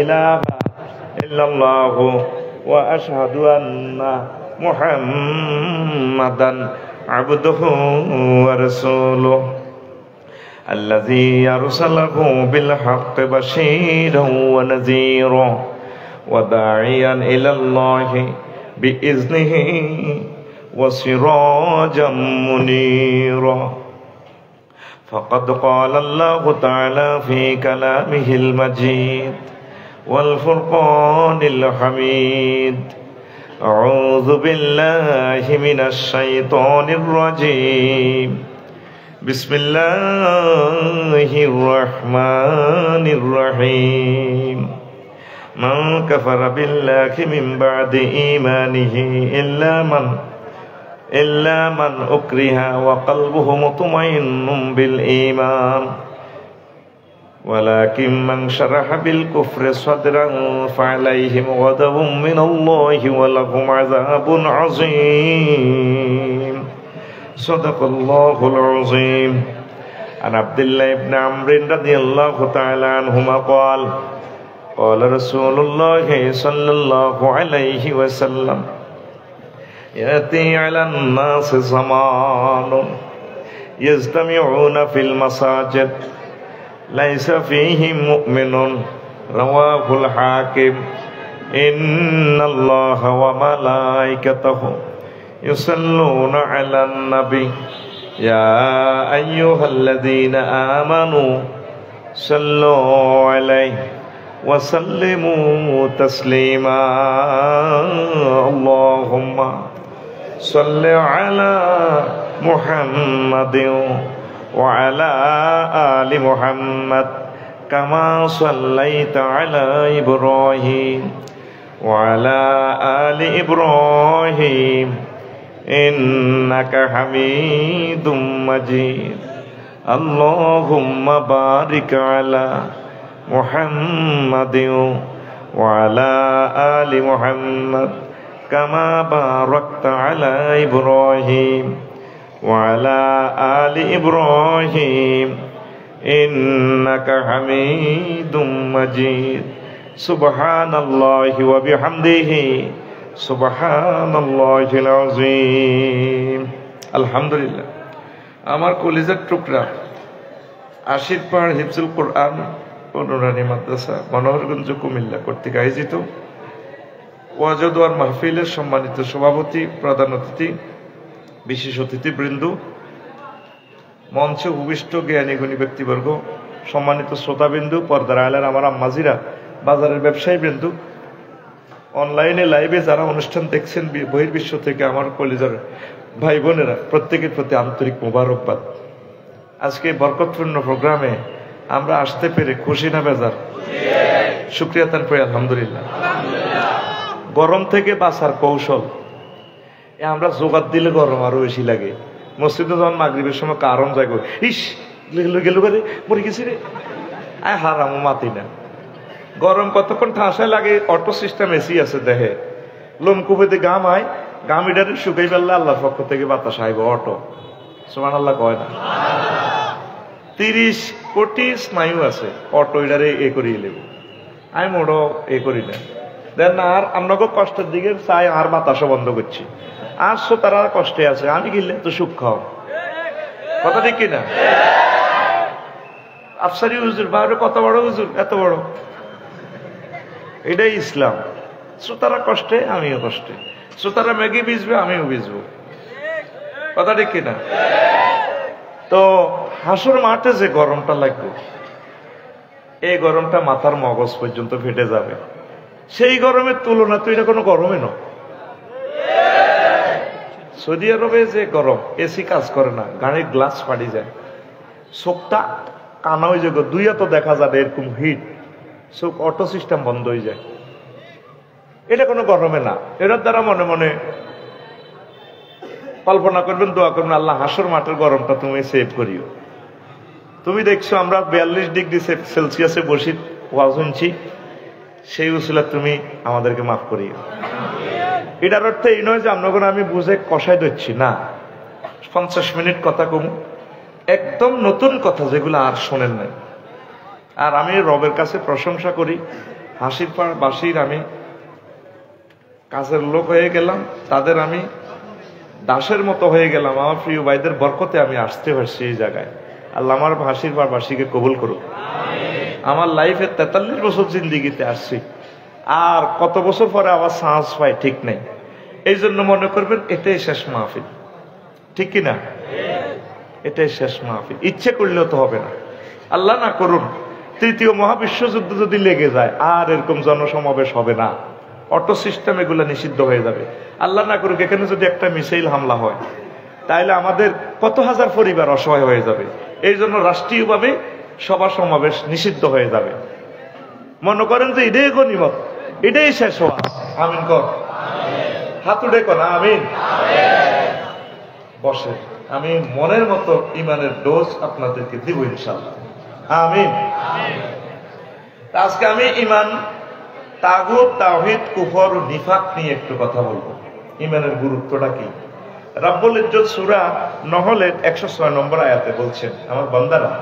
ইলাহা ইল্লাল্লাহু ওয়া আশহাদু আন্না মুহাম্মাদান আবদুহু ওয়া রাসূলুহু আল্লাযী আরসালাহু বিল হাক্কি বাশীরান ওয়া নাযীরান ওয়া দাঈয়ান ইলাল্লাহি বিইজনিহি ওয়া সিরাজাম মুনীরা فقد قال الله تعالى في كلامه المجيد والفرقان الحميد أعوذ بالله من الشيطان الرجيم بسم الله الرحمن الرحيم من كفر بالله من بعد إيمانه إلا من أكره وقلبه مطمئن بالإيمان ولكن من شرح بالكفر صدرا فعليهم غضب من الله ولهم عذاب عظيم صدق الله العظيم عن عبد الله بن عمرو رضي الله تعالى عنهما قال قال رسول الله صلى الله عليه وسلم يأتي على الناس زمان يجتمعون في المساجد ليس فيهم مؤمن رواه الحاكم إن الله وملائكته يصلون على النبي يا أيها الذين آمنوا صلوا عليه وسلموا تسليما اللهم صل على محمد وعلى آل محمد كما صليت على إبراهيم وعلى آل إبراهيم إنك حميد مجيد اللهم بارك على محمد وعلى آل محمد كما باركت على إبراهيم وعلى آل إبراهيم إنك حميد مجيد سبحان الله وبحمده سبحان الله العظيم الحمد لله আমার কলিজার টুকরা আশিরপাড় হিফজুল কোরআন অনুরানী মাদ্রাসা মনোহরগঞ্জ কুমিল্লা কর্তৃক আয়োজিত ওয়াজ ও দোয়ার মাহফিলের সম্মানিত সভাপতি, প্রধান অতিথি, বিশেষ অতিথিবৃন্দ, মঞ্চে উপবিষ্ট জ্ঞানী গুণী ব্যক্তিবর্গ, সম্মানিত শ্রোতাবিন্দু, পর্দার আলের আমার আম্মাজিরা, বাজারের ব্যবসায়ী বৃন্দু, অনলাইনে লাইভে যারা অনুষ্ঠান দেখছেন বহির্বিশ্ব থেকে আমার কলিজার ভাই বোনেরা, প্রত্যেকের প্রতি আন্তরিক মোবারকবাদ। আজকে বরকতপূর্ণ প্রোগ্রামে আমরা আসতে পেরে খুশি না বেজার? শুকরিয়া তান পড়ি আলহামদুলিল্লাহ। গরম থেকে বাঁচার কৌশল আমরা জোগাড় দিলে গরম আরো বেশি লাগে। মসজিদে যখন মাগরিবের সময় কারণ যাইব, ইস গেল রে মরে গেছি রে, আয় হারাম মাতি না। গরম কতক্ষণ ঠাসায় লাগে, অটো সিস্টেম এসি আছে দেহে, লোমকুপেতে গাম আয়, গাম ইডারে শুকাই ফেললে আল্লাহর পক্ষ থেকে বাতাস আইব অটো। সুবহানাল্লাহ কয় না? 30 কোটি স্নায়ু আছে অটো ইডারে এ করিয়ে লেব, আমি মোড়ো এ করি না। দেন আর আপনাকে কষ্টের দিকে চাই, আর বাতাসও বন্ধ করছি, আর তারা কষ্টে আছে, আমি গেলে তো সুখ খাও। কথা ঠিক কিনা? আফসারি হুজুর বাইরে কত বড় হুজুর, এত বড়, এটাই ইসলাম। শ্রোতারা কষ্টে, আমিও কষ্টে, শ্রোতারা ম্যাগি ভিজবে, আমিও ভিজবো। কথা ঠিক কিনা? তো হাসর মাঠে যে গরমটা লাগবে, এই গরমটা মাথার মগজ পর্যন্ত ফেটে যাবে। সেই গরমের তুলনা তো এটা কোনো গরমে নয়। সৌদি আরবে যে গরম, এসি কাজ করে না, গাড়ির গ্লাস ফাটি যায়, চোখটা কানা হয়ে যায়, দুই এত দেখা যাবে এরকম হিট, চোখ অটো সিস্টেম বন্ধ হয়ে যায়। এটা কোনো গরমে না। এটার দ্বারা মনে মনে কল্পনা করবেন, দোয়া করবেন, আল্লাহ হাসর মাঠের গরমটা তুমি সেভ করিও। তুমি দেখছো আমরা 42 ডিগ্রি সেলসিয়াসে বসি ওয়াজ শুনছি, সেই উসিলা তুমি আমাদেরকে মাফ করিও। এটার অর্থ এই নয় যে আমরা আমি বুঝে কষাই দিচ্ছি না। 50 মিনিট কথা কম, একদম নতুন কথা যেগুলো আর শোনেন নাই। আর আমি রবের কাছে প্রশংসা করি, হাসির পাড় বাসীর আমি কাজের লোক হয়ে গেলাম, তাদের আমি দাসের মতো হয়ে গেলাম। আমার প্রিয় ভাইদের বরকতে আমি আসতে পারছি এই জায়গায়। আল্লাহ আমার হাসির পাড় বাসীকে কবুল করুক। আমার লাইফে 43 বছর জিন্দিগিতে আসছি, আর কত বছর পরে আবার চান্স পাই ঠিক নেই। এই জন্য মনে করবেন এটাই শেষ মাহফিল, ঠিক কিনা? এটাই শেষ মাহফিল। ইচ্ছে করলেও তো হবে না, আল্লাহ না করুন তৃতীয় মহাবিশ্বযুদ্ধ যদি লেগে যায় আর এরকম জনসমাবেশ হবে না, অটো সিস্টেম এগুলো নিষিদ্ধ হয়ে যাবে। আল্লাহ না করুক এখানে যদি একটা মিসাইল হামলা হয় তাহলে আমাদের কত হাজার পরিবার অসহায় হয়ে যাবে। এই জন্য রাষ্ট্রীয়ভাবে সভা সমাবেশ নিষিদ্ধ হয়ে যাবে। মনে করেন যে এটাই গনিমত, এটাই শেষ হওয়া। আমিন কর, হাত উঠে কর আমিন। বসে আমি মনের মতো ইমানের ডোজ আপনাদেরকে দিব ইনশাআল্লাহ, আমিন। আজকে আমি ইমান, তাগুত, তাওহীদ, কুফর ও নিফাক নিয়ে একটু কথা বলবো। ইমানের গুরুত্বটা কি? রাব্বুল ইজ্জত সূরা নহলের 106 নম্বর আয়াতে বলছেন, আমার বান্দারা,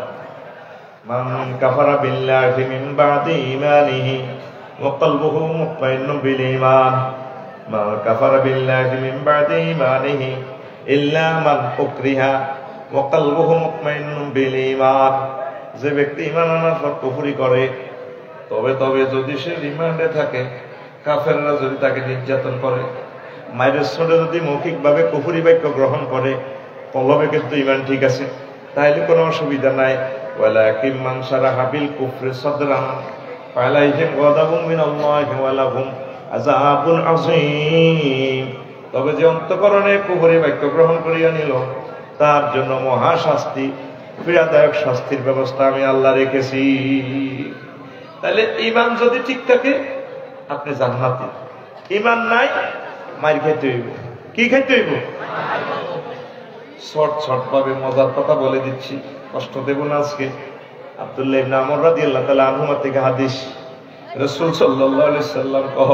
মান কাফারা বিল্লাহি মিন বাদি ঈমানিহি ওয়া কলবুহু মুতমাইন্নুন বিল ঈমান, মান কাফারা বিল্লাহি মিন বাদি ঈমানিহি ইল্লা মান উকরিহা ওয়া কলবুহু মুতমাইন্নুন বিল ঈমান। যে ব্যক্তি ঈমান আনার পর কুফরি করে, তবে যদি সে রিমান্ডে থাকে, কাফেররা যদি তাকে নির্যাতন করে, মায়ের ছোটে যদি মৌখিকভাবে কুফরি বাক্য গ্রহণ করে, কলবে কিন্তু ঈমান ঠিক আছে, তাহলে কোনো অসুবিধা নাই। ওয়ালাকিন মান শারাহা বিল কুফরি সাদরান ফালাইহিম গাদাবুন মিনাল্লাহি ওয়া লাহুম আযাবুন আযীম। তবে যে অন্তঃকরণে কুফরি বাক্য গ্রহণ করিয়া নিল, তার জন্য মহা শাস্তি, পীড়াদায়ক শাস্তির ব্যবস্থা আমি আল্লাহ রেখেছি। তাহলে ঈমান যদি ঠিক থাকে আপনি জান্নাতি, ঈমান নাই মাইর খাইতে হইব। কি খাইতে হইব? শর্ট ভাবে মজার কথা বলে দিচ্ছি, কষ্ট দেব না আজকে। আব্দুল্লাহ ইবনে আমর রাদিয়াল্লাহু তাআলা আনহু থেকে হাদিস, রাসূল সাল্লাল্লাহু আলাইহি সাল্লাম কহ,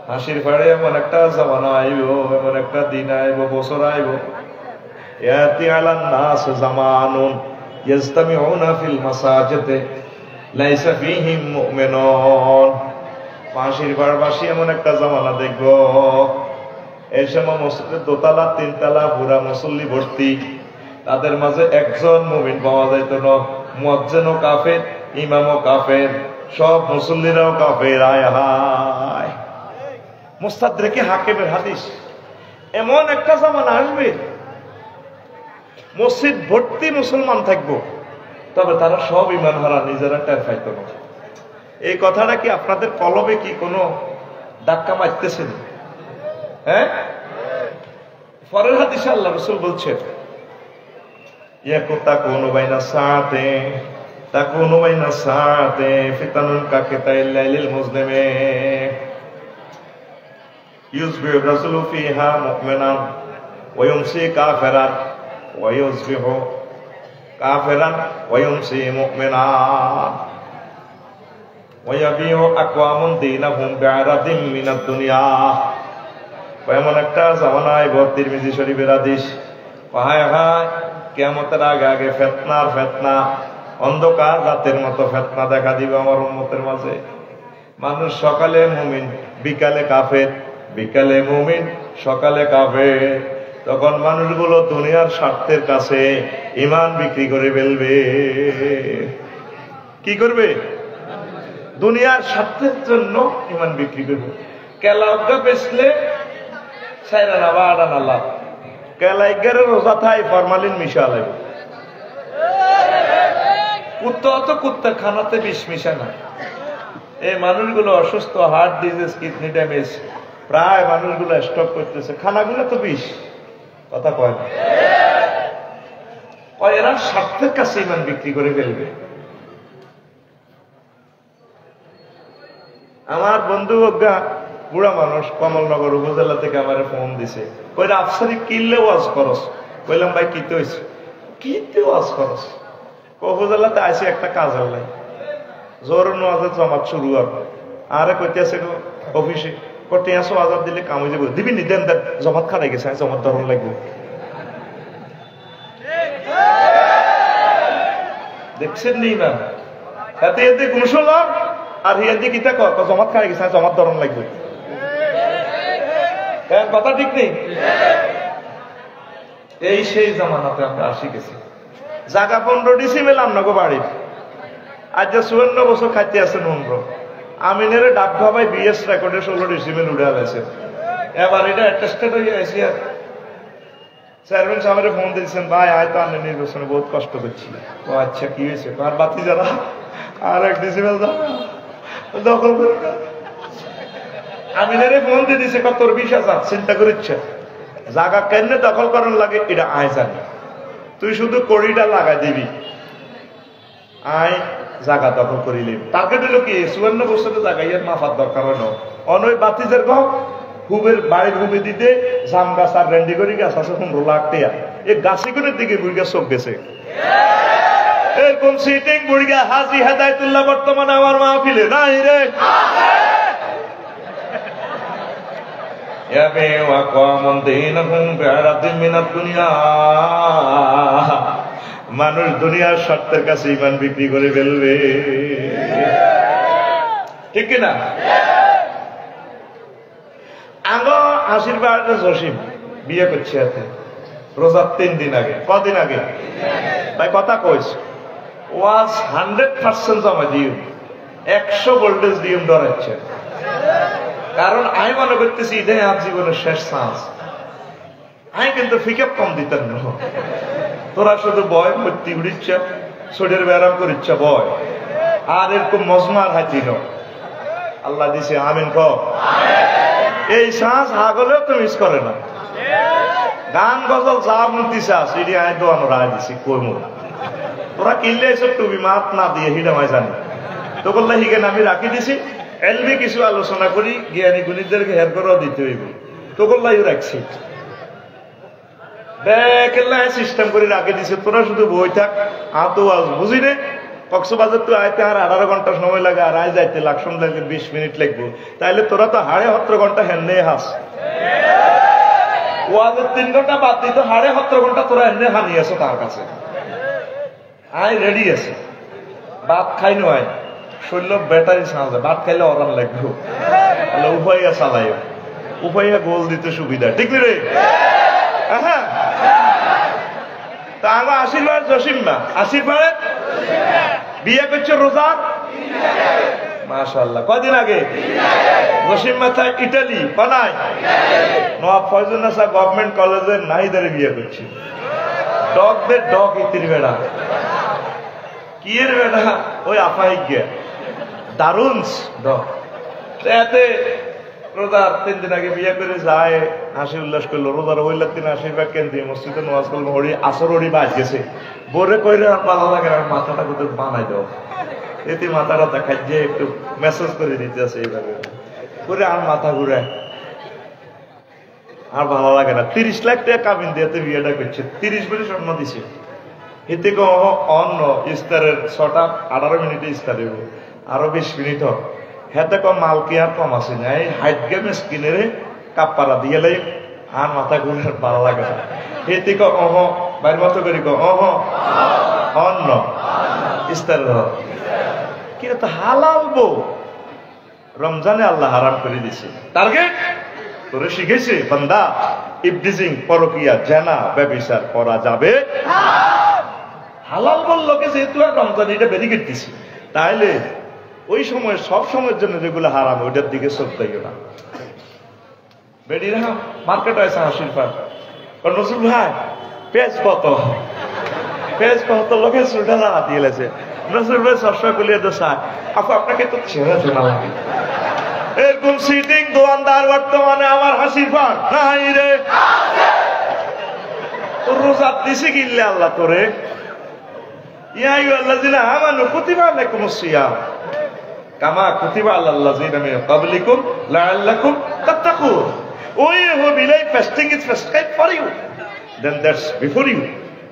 হাসির পাড়ে এমন একটা জামানা আইব, এমন একটা দিন আইব, বছর আইব, ইয়াতি আলান নাস জামানুন ইয়াজতামিউনা ফিল মাসাজিদে লাইসা ফীহিম মুমিনুন। হাসির পাড়বাসী এমন একটা জামানা দেখব, এই সময় মসজিদের দোতলা তিনতলা পুরা মুসল্লি ভর্তি, তাদের মাঝে একজন মুমিন পাওয়া যাইত না। মুয়াজ্জিনও কাফের, ইমামও কাফের, সব মুসল্লিরাও কাফের। আয় হায়, মুস্তাদরিক হাকিমের হাদিস। এমন একটা জামানা আসবে মসজিদ ভর্তি মুসলমান থাকবো, তবে তারা সব ঈমান হারা, নিজেরা টের পাইত না। এই কথাটা কি আপনাদের কলবে কি কোনো ধাক্কা মারতেছেন? হ্যাঁ, পরের হাদিসে আল্লাহ রাসূল বলছেন, ইয়াকুতাকুনু বাইনা সাআতে ফিতানুন কাকিতাইল লাইলিল মুজলিমি ইউসবিহু রাসূলু ফিহা মুমিনান ওয়া ইউমসি কাফিরান ওয়া ইউসবিহু কাফিরান ওয়া ইউমসি মুমিনান ওয়া ইয়াবিউ আকওয়ামুন দীনাহুম বিআরাদিন মিনাদ দুনিয়া। এমন একটা জামানা আইব, তিরমিজি শরীফের হাদিস, হায় হায় কিয়ামতের আগে আগে ফিতনা, অন্ধকার রাতের মতো ফিতনা দেখা দিবে আমার উম্মতের মাঝে। মানুষ সকালে মুমিন, বিকালে কাফের, বিকালে মুমিন, সকালে কাফের। তখন মানুষগুলো দুনিয়ার স্বার্থের কাছে ঈমান বিক্রি করে ফেলবে। কি করবে? দুনিয়ার স্বার্থের জন্য ঈমান বিক্রি করবে। কেলাউগা বেচলে সাইরানা বা আডানা লাভ, কেলাইগারের রোজা থাই ফরমালিন মিশা লাগবে। কুত্তা তো কুত্তার খানাতে বিষ মিশা না। এই মানুষগুলো অসুস্থ, হার্ট ডিজিজ, কিডনি ড্যামেজ, প্রায় মানুষগুলো স্টক করতেছে, খানাগুলো তো বিষ। কথা কয় না, এরা স্বার্থের কাছে ঈমান বিক্রি করে ফেলবে। আমার বন্ধু অজ্ঞা বুড়া মানুষ, কমলনগর উপজেলা থেকে আমার ফোন দিছে, কইরা আফসারি কিনলে ওয়াজ করস। কইলাম ভাই কিতে হয়েছে? কিতে ওয়াজ করস? উপজেলাতে আসি একটা কাজ নাই, জোর ওয়াজের জমাত শুরু হবে। আরে কইতেছে অফিসে করতে আসো, আজাদ দিলে কাম হয়ে যাবে। দিবি নি? দেন দেন, জমাত খারাই গেছে, জমাত ধরন লাগবে। দেখছেন নি না? এতে এতে গুণশোলা আর হিয়াদি কিতা কয় জমাত খাই গেছে জমাত ধরন লাগবে কথা ঠিক নেই এই সেই জামানাতে আমরা আসি গেছি জায়গা 15 ডিসিমেল আমনাগো বাড়ির আজ যে 54 বছর খাইতে আছেন 15 আমিনের ডাক ভাবাই বিএস রেকর্ডে 16 ডিসিমেল উড়ে আলাইছে এবার এটা অ্যাটেস্টেড হয়ে আসি আর চেয়ারম্যান সাহেবের ফোন দিয়েছেন ভাই আয় তো আমি নির্বাচনে বহুত কষ্ট করছি ও আচ্ছা কি হয়েছে আর বাতি যারা আর এক ডিসিমেল দখল করে আমিনের ফোন দিয়ে দিছে কত 20,000 চিন্তা করিচ্ছে জায়গা কেন দখল করার লাগে এটা আয় জানি তুই শুধু কড়িটা লাগা দিবি আয় জায়গা দখল করিলি টার্গেট হলো কি 54 বছরে জায়গা ইয়ার মাফার দরকার হয় না অনয় বাতিজের ঘর হুবের বাড়ির হুবে দিতে জাম গাছ আর রেন্ডি করি গাছ আছে 15 লাখ টাকা এই গাছিগুলোর দিকে বুড়িগা চোখ গেছে এরকম সিটিং বুড়িগা হাজি হেদায়তুল্লাহ বর্তমানে আমার মাহফিলে নাই রে মানুষ দুনিয়ার স্বার্থের কাছে ইমান বিক্রি করে ফেলবে ঠিক কিনা আগে আশীর্বাদ জসিম বিয়ে করছে হাতে রোজার 3 দিন আগে কদিন আগে তাই কথা কইস ওয়াজ 100% জমা দিও 100 ভোল্টেজ দিও ডরাচ্ছে কারণ আমি মনে করতেছি এটাই আমার জীবনের শেষ চান্স আমি কিন্তু ফিকাপ কম দিতেন না তোরা শুধু বয় ভর্তি উড়িচ্ছ শরীরের ব্যায়াম করিচ্ছ বয় আর এরকম মজমার হাতি ন আল্লাহ দিছে আমিন ক এই শ্বাস আগলেও তো মিস করে না গান গজল যার মূর্তি চাষ এটি আয় তো আমরা রায় দিছি কই মুখ তোরা কিনলে এসব তুমি মাত না দিয়ে হিডা মাই জানি তো বললে হিগেন আমি রাখি দিছি এলবি কিছু আলোচনা করি জ্ঞানী গুণীদেরকে হের করেও দিতে হইব তো বললাই রাখছি সিস্টেম করে রাখি দিছে তোরা শুধু বই থাক আতো আজ বুঝি রে কক্সবাজার তো আইতে আর 18 ঘন্টা সময় লাগে আর আয় যাইতে লাকসম লাগে 20 মিনিট লাগবে তাইলে তোরা তো 17.5 ঘন্টা হেনে হাস ওয়াজের 3 ঘন্টা বাদ দিত 17.5 ঘন্টা তোরা এনে হানি আছো তার কাছে আয় রেডি আছে ভাত খাই নয় শরীর ব্যাটারি সাজে ভাত খাইলে অরাম লাগবে তাহলে উপাইয়া চালাই উপাইয়া গোল দিতে সুবিধা ঠিক রে হ্যাঁ তা আমার আশীর্বাদ জসিম না আশীর্বাদ বিয়ে করছে রোজার মাশাআল্লাহ কদিন আগে জসিম মাথায় ইটালি বানায় নবাব ফয়জুন্নেসা গভর্নমেন্ট কলেজে নাহিদারে বিয়ে করছে ডগদের ডগ ইতির বেড়া কি এর বেড়া ওই আফাই গিয়া দারুন ডগ এতে রোজার 3 দিন আগে বিয়ে করে যায় হাসি উল্লাস করলো রোজার হইলার দিন আশীর্বাদ কেন দিয়ে মসজিদে নামাজ করলো হরি আসর হরি বাজ গেছে বোরে কইরে ভালো লাগে আর মাথাটা কোথাও বানাই দাও এতে মাথাটা দেখাই যে একটু মেসেজ করে দিতে আছে এইভাবে করে আর মাথা ঘুরায় আর ভালো লাগে না 30 লাখ টাকা কাবিন দিয়ে বিয়েটা করছে 30 বছর স্বর্ণ দিছে এতে অন্য ইস্তারের 6টা 18 মিনিটে ইস্তার দেব আরো 20 মিনিট হোক হেতে কম মাল কি আর কম আছে না এই হাইট গেমে স্কিনের কাপড়া দিয়ে লাই আর মাথা ঘুরে ভালো লাগে না এতে অহ বাইর মতো করি অহ অন্য ইস্তার কিন্তু তো হালাল বউ রমজানে আল্লাহ হারাম করে দিছে টার্গেট তোরে শিখেছে বান্দা ইবটিজিং পরকিয়া জেনা ব্যভিচার করা যাবে হালাল বললো কে যেহেতু আর রমজান এটা ব্যারিকেড দিছে তাইলে ওই সময় সব সময়ের জন্য যেগুলো হারাম ওইটার দিকে চোখ দিও না বেডিরা মার্কেট আছে আশীর্বাদ নজরুল ভাই পেঁয়াজ কত লোকের চুলটা না দিয়ে লেছে নজরুল ভাই সবসময় গুলিয়ে দোষা আপু আপনাকে তো ছেড়ে শোনা লাগে এরকম সিটিং দোয়ানদার বর্তমানে আমার হাসির পার নাই রে তোর রোজা দিছি কিনলে আল্লাহ তোরে ইয়া আইয়ুহাল্লাযিনা আমানু কুতিবা আলাইকুমুস সিয়াম কামা কুতিবা আলাল্লাযিনা মিন ক্বাবলিকুম লাআল্লাকুম তাত্তাকুন ওই হো বিলাই fasting is prescribed for you then that's before you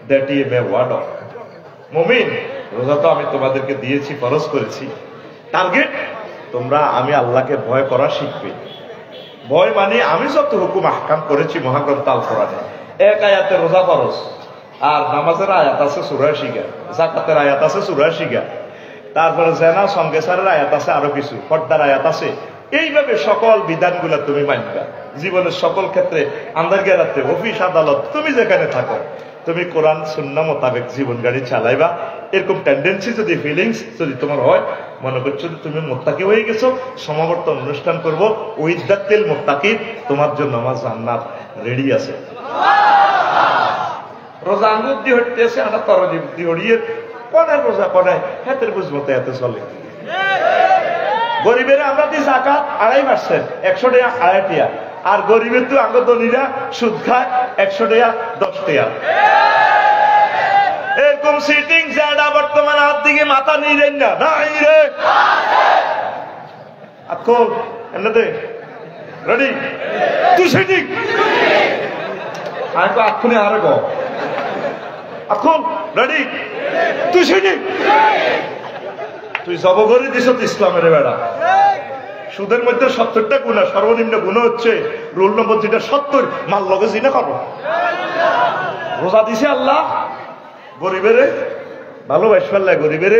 that you may ward off মুমিন রোজা তো আমি তোমাদেরকে দিয়েছি ফরজ করেছি টার্গেট তোমরা আমি আল্লাহকে ভয় করা শিখবে ভয় মানে আমি যত হুকুম আহকাম করেছি মহাগ্রন্থ আল কোরআনে এক আয়াতে রোজা ফরজ আর নামাজের আয়াত আছে 84 গা যাকাতের আয়াত আছে 84 গা তারপরে জেনা সঙ্গেসারের আয়াত আছে, আরো কিছু পর্দার আয়াত আছে। এইভাবে সকল বিধানগুলা তুমি মানবা জীবনের সকল ক্ষেত্রে, আন্দার গেরাতে অফিস আদালত তুমি যেখানে থাকো তুমি কোরআন সুন্নাহ মোতাবেক জীবন গাড়ি চালাইবা। এরকম টেন্ডেন্সি যদি ফিলিংস যদি তোমার হয়, মনে করছো যে তুমি মোত্তাকি হয়ে গেছো, সমাবর্তন অনুষ্ঠান করবো উইদ্দাতিল মোত্তাকি, তোমার জন্য আমার জান্নাত রেডি আছে। রোজা আঙ্গুর দিয়ে হইতেছে, আমরা তরজি দিয়ে হড়িয়ে কনায় রোজা কনায় হাতের বুঝমতো এত চলে। গরিবের আমরা দিই জাকাত 2.5%, 100 টাকা 2.5 টাকা, আর গরিবের তো আঙ্গদনীরা সুদ খায় 100 টাকা 10 টাকা। এরকম সিটিং যারা বর্তমান হাত দিকে মাথা নিলেন না, নাই রে এখন এমনিতে রেডি তুই সিটিং আমি তো এক্ষুনি আর গো এখন রেডি তুই সিটিং তুই জবগরি দিস ইসলামের বেড়া। সুদের মধ্যে 70টা গুণা, সর্বনিম্ন গুণা হচ্ছে রোল নম্বর যেটা 70 মাল লগে জিনা করো। রোজা দিছে আল্লাহ গরিবের ভালোবাসবার লাগে, গরিবের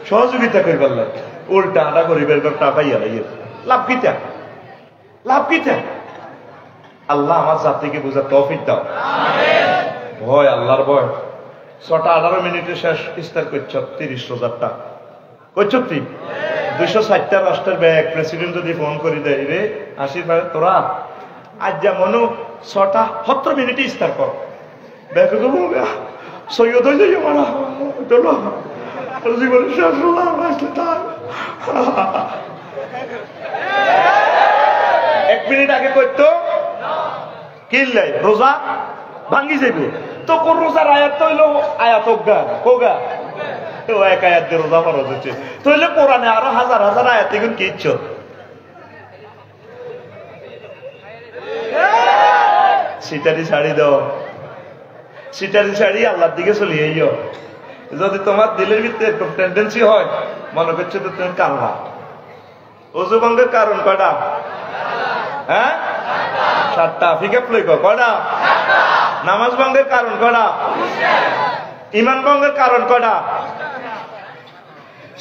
সহযোগিতা করবার লাগে, উল্টা আটা গরিবের টাকা ইয়ে লাভ কিটা, লাভ কিটা। আল্লাহ আমার জাতিকে বোঝার তৌফিক দাও। ভয়, আল্লাহর ভয়। 6টা 18 মিনিটে শেষ ইফতার করছো 30,000 টাকা করছো তুই। 260টা রাষ্ট্রের ব্যাগ প্রেসিডেন্ট যদি ফোন করে দেয়, রে আশীর্বাদ তোরা আজ যেমন 6টা 17 মিনিটে ইফতার কর, ব্যাগ সৈয়দ হয়ে যাই মারা জীবনের শেষ আসলে তার 1 মিনিট আগে করতো কিনলে রোজা ভাঙ্গি যাবে। তো কোন রোজার আয়াত হইলো আয়াত কোগা এক আয়াত দিয়ে রোজা ফরজ হচ্ছে, তাহলে কোরআনে আরো হাজার হাজার আয়াত এগুন কি ইচ্ছ। সিটারি শাড়ি দাও, সিটারি শাড়ি আল্লাহর দিকে চলে যাইও। যদি তোমার দিলের ভিতরে এরকম টেন্ডেন্সি হয়, মনে করছে তো তুমি কালবা। অজু ভঙ্গের কারণ কয়টা? হ্যাঁ 7টা। ফিকে প্লে কয়টা? নামাজ ভঙ্গের কারণ কয়টা? ইমান ভঙ্গের কারণ কয়টা?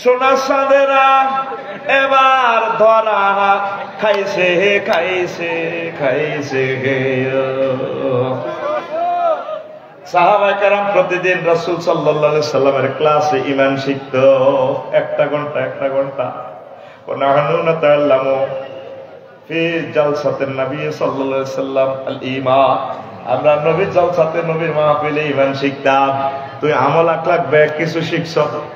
সোনা সাদেরা এবার ধরা খাইছে খাইছে খাইছে হে। সাহাবায়ে কেরাম প্রতিদিন রাসূল সাল্লাল্লাহু আলাইহি সাল্লামের ক্লাসে ঈমান শিখতো 1 ঘন্টা 1 ঘন্টা। ওয়ানাহনু নাতাআল্লামু ফি জালসাতিন নবী সাল্লাল্লাহু আলাইহি সাল্লাম আল ঈমান। আমরা নবীর জালসাতে নবীর মাহফিলে ঈমান শিখতাম। তুই আমল আখলাক ব্যাগ কিছু শিখছ,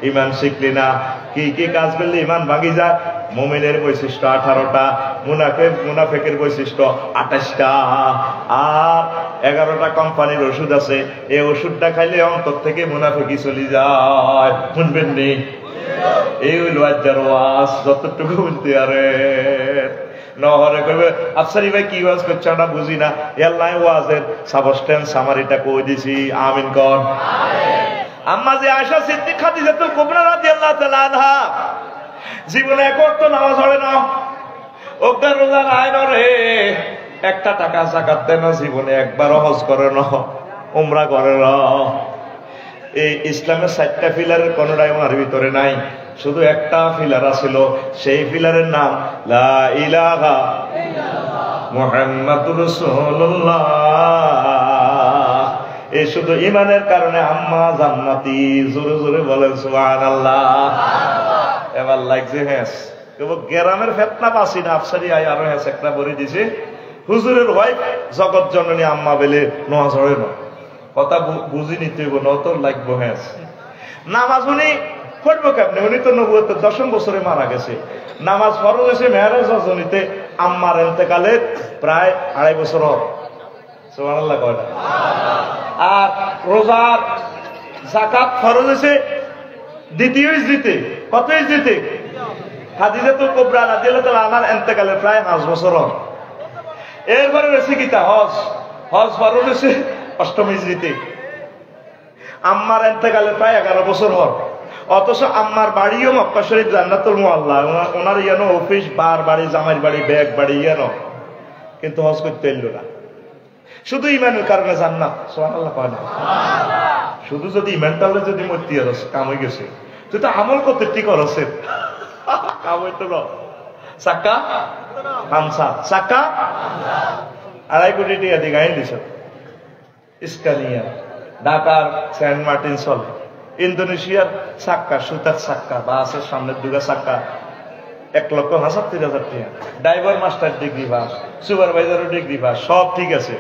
ঈমান শিখলি না। কি কি কাজ করলে ঈমান ভাঙি যায়? মুমিনের বৈশিষ্ট্য 18টা, মুনাফিকের বৈশিষ্ট্য 28টা, আর 11টা কোম্পানির ওষুধ আছে। এই ওষুধটা খাইলে অন্তর থেকে মুনাফিকি চলে যায়। শুনবেন নি? এই হইল আজ্জার ওয়াজ, যতটুকু বলতে আরে নহরে কইবে আফসারি ভাই কি ওয়াজ করছে আমরা বুঝি না। আল্লাহ ওয়াজের সাবস্টেন্স সামারিটা কই দিছি। আমিন কোন আমিন। আম্মা যে আয়েশা সিদ্দিক খাদিজাতুল কুবরা রাদিয়াল্লাহু তাআলা আনহা জীবনে এক ওয়াক্ত নামাজ পড়ে না, ওগা রোজা নাই রে, 1 টাকা যাকাত দেন না, জীবনে একবারও হজ করে না, উমরা করে না। এই ইসলামের 4টা পিলারের কোনটাই ওনার ভিতরে নাই, শুধু একটা পিলার আছিল। সেই পিলারের নাম লা ইলাহা ইল্লাল্লাহ মুহাম্মাদুর রাসূলুল্লাহ। এই শুধু ঈমানের কারণে আম্মা জান্নাতি। জোরে জোরে বলেন সুবহানাল্লাহ। এবার লাগছে হ্যাঁ গ্রামের ফেতনা পাসি না, আফসারি আই আরো হ্যাঁ একটা বলে দিছে, হুজুরের ওয়াইফ জগৎ জননী আম্মা বেলে নোয়া ঝরে না। কথা বুঝি নিতে হইব, নত লাগবো হ্যাঁ। নামাজ উনি পড়বো কেমনে? উনি তো নবুয়তের 10ম বছরে মারা গেছে। নামাজ ফরজ হয়েছে মেহরাজ রজনীতে, আম্মার এন্তেকালের প্রায় 2.5 বছর। সুবহানাল্লাহ কয় না? আর রোজার যাকাত ফরজ হয়েছে 2য় ইজরিতে। কত ইজরিতে? খাদিজাতুল কুবরা রাদিয়াল্লাহু তাআলা আনহার এন্তেকালের প্রায় 5 বছর। এরপরে রয়েছে কিতা হজ। হজ ফরজ হয়েছে 8ম ইজরিতে। আম্মার এন্তেকালের প্রায় 11 বছর হল। অথচ আম্মার বাড়িও মক্কা শরীফ জান্নাতুল মুআল্লা। ওনার ইয়ানো অফিস, বার বাড়ি, জামাইর বাড়ি, ব্যাগ বাড়ি ইয়ানো, কিন্তু হজ করতে এলো না। শুধু ইমানের কারণে জান্নাত। সুবহানাল্লাহ কয় না? শুধু যদি ইমানটা যদি মরতে কাম হয়ে গেছে। তুই তো আমল করতে ঠিক করছে চাক্কা হামসা চাক্কা 2.5 কোটি টাকা দিয়ে গাড়ি দিছ স্কানিয়া ঢাকার সেন্ট মার্টিন চলে ইন্দোনেশিয়ার চাক্কা সুতার চাক্কা বাসের সামনের দুগা চাক্কা 1,65,000 টাকা ড্রাইভার মাস্টার ডিগ্রি পাস সুপারভাইজারও ডিগ্রি পাস সব ঠিক আছে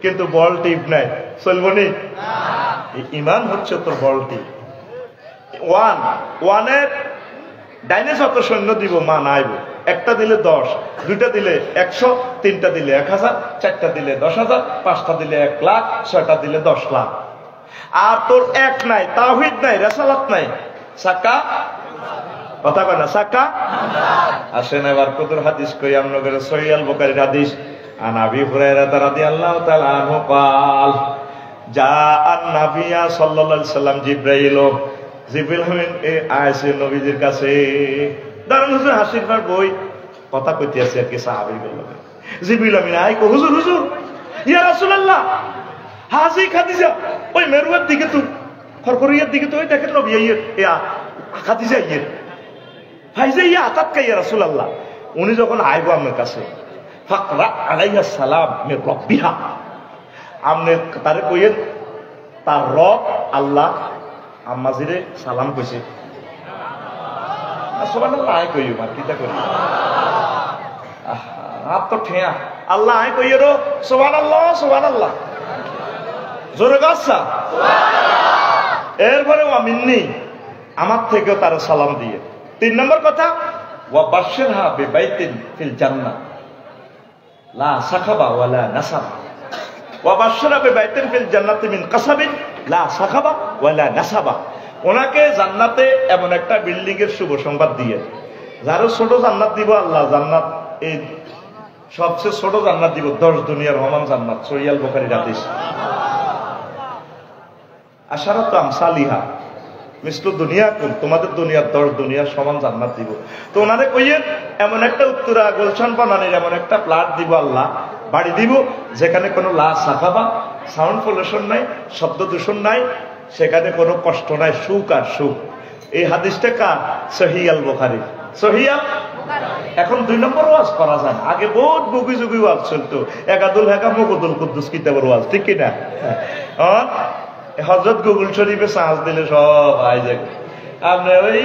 কিন্তু বল টিপ নাই চলবো নি ইমান হচ্ছে তোর বল টিপ ওয়ানের ডাইনে যত সৈন্য দিব মা নাইব একটা দিলে 10 দুইটা দিলে 100 তিনটা দিলে 1000 চারটা দিলে 10,000 পাঁচটা দিলে 1 লাখ ছয়টা দিলে 10 লাখ আর তোর এক নাই তাওহীদ নাই রিসালাত নাই সাকা কথা কয় না সাকা আসেন এবার কত হাদিস কই আমনগরে সহিহ আল বুখারীর হাদিস আন আবি হুরায়রা রাদিয়াল্লাহু তাআলা আনহু قال جاء النبي صلى الله عليه وسلم জিবরাইল আইছে নবীজির কাছে দারুন হুজুর হাসির পর বই কথা কইতে আছে আর কি সাহাবী বলল জিবরিল আমিন আই কো হুজুর হুজুর ইয়া রাসূলুল্লাহ হাজি খাদিজা ওই মেরুয়ার দিকে তো খরখরিয়ার দিকে তো ওই দেখেন নবী ইয়া খাদিজা ফাইজা ইয়া আতাত কা ইয়া রাসূলুল্লাহ উনি যখন আইবো আমার কাছে ফাকরা আলাইহিস সালাম মে রব্বিহা আমনে তারে কইেন তার রব আল্লাহ আম্মাজিরে সালাম কইছে সুবহানাল্লাহ আই কইও মার কিতা কই আপ তো ঠিয়া আল্লাহ আই কইরো সুবহানাল্লাহ সুবহানাল্লাহ জোরে গাছা সুবহানাল্লাহ এরপরে আমিননি আমার থেকেও তার সালাম দিয়ে 3 নম্বর কথা ওয়া বাশশিরহা বিবাইতিন ফিল জান্নাহ লা সাখাবা ওয়ালা নাসাবা ওয়া বাশশিরহা বিবাইতিন ফিল জান্নাতি মিন কাসাবিন লা সাখাবা ওয়ালা নাসাবা ওনাকে জান্নাতে এমন একটা বিল্ডিং এর শুভ সংবাদ দিয়ে যারও ছোট জান্নাত দিব আল্লাহ জান্নাত এই সবচেয়ে ছোট জান্নাত দিব 10 দুনিয়ার সমান জান্নাত সহিহ আল বুখারীর হাদিস আশারাতু আমসালিহা মিসলু দুনিয়াকুম তোমাদের দুনিয়ার 10 দুনিয়ার সমান জান্নাত দিব তো ওনারে কইয়েন এমন একটা উত্তরা গুলশান বানানোর এমন একটা ফ্ল্যাট দিব আল্লাহ বাড়ি দিব যেখানে কোনো লা সাখাবা সাউন্ড পলিউশন নাই শব্দ দূষণ নাই সেখানে কোনো কষ্ট নাই সুখ আর সুখ এই হাদিসটা কার সহিহ আল বুখারী সহিহ আল এখন 2 নম্বর ওয়াজ করা যায় আগে বহুত বুগি যুগি ওয়াজ চলতো একাদুল হেকা মুকুদুল কুদ্দুস কিতাবের ওয়াজ ঠিক কি না হযরত গুগল শরীফে সাজ দিলে সব আই যায় আপনি ওই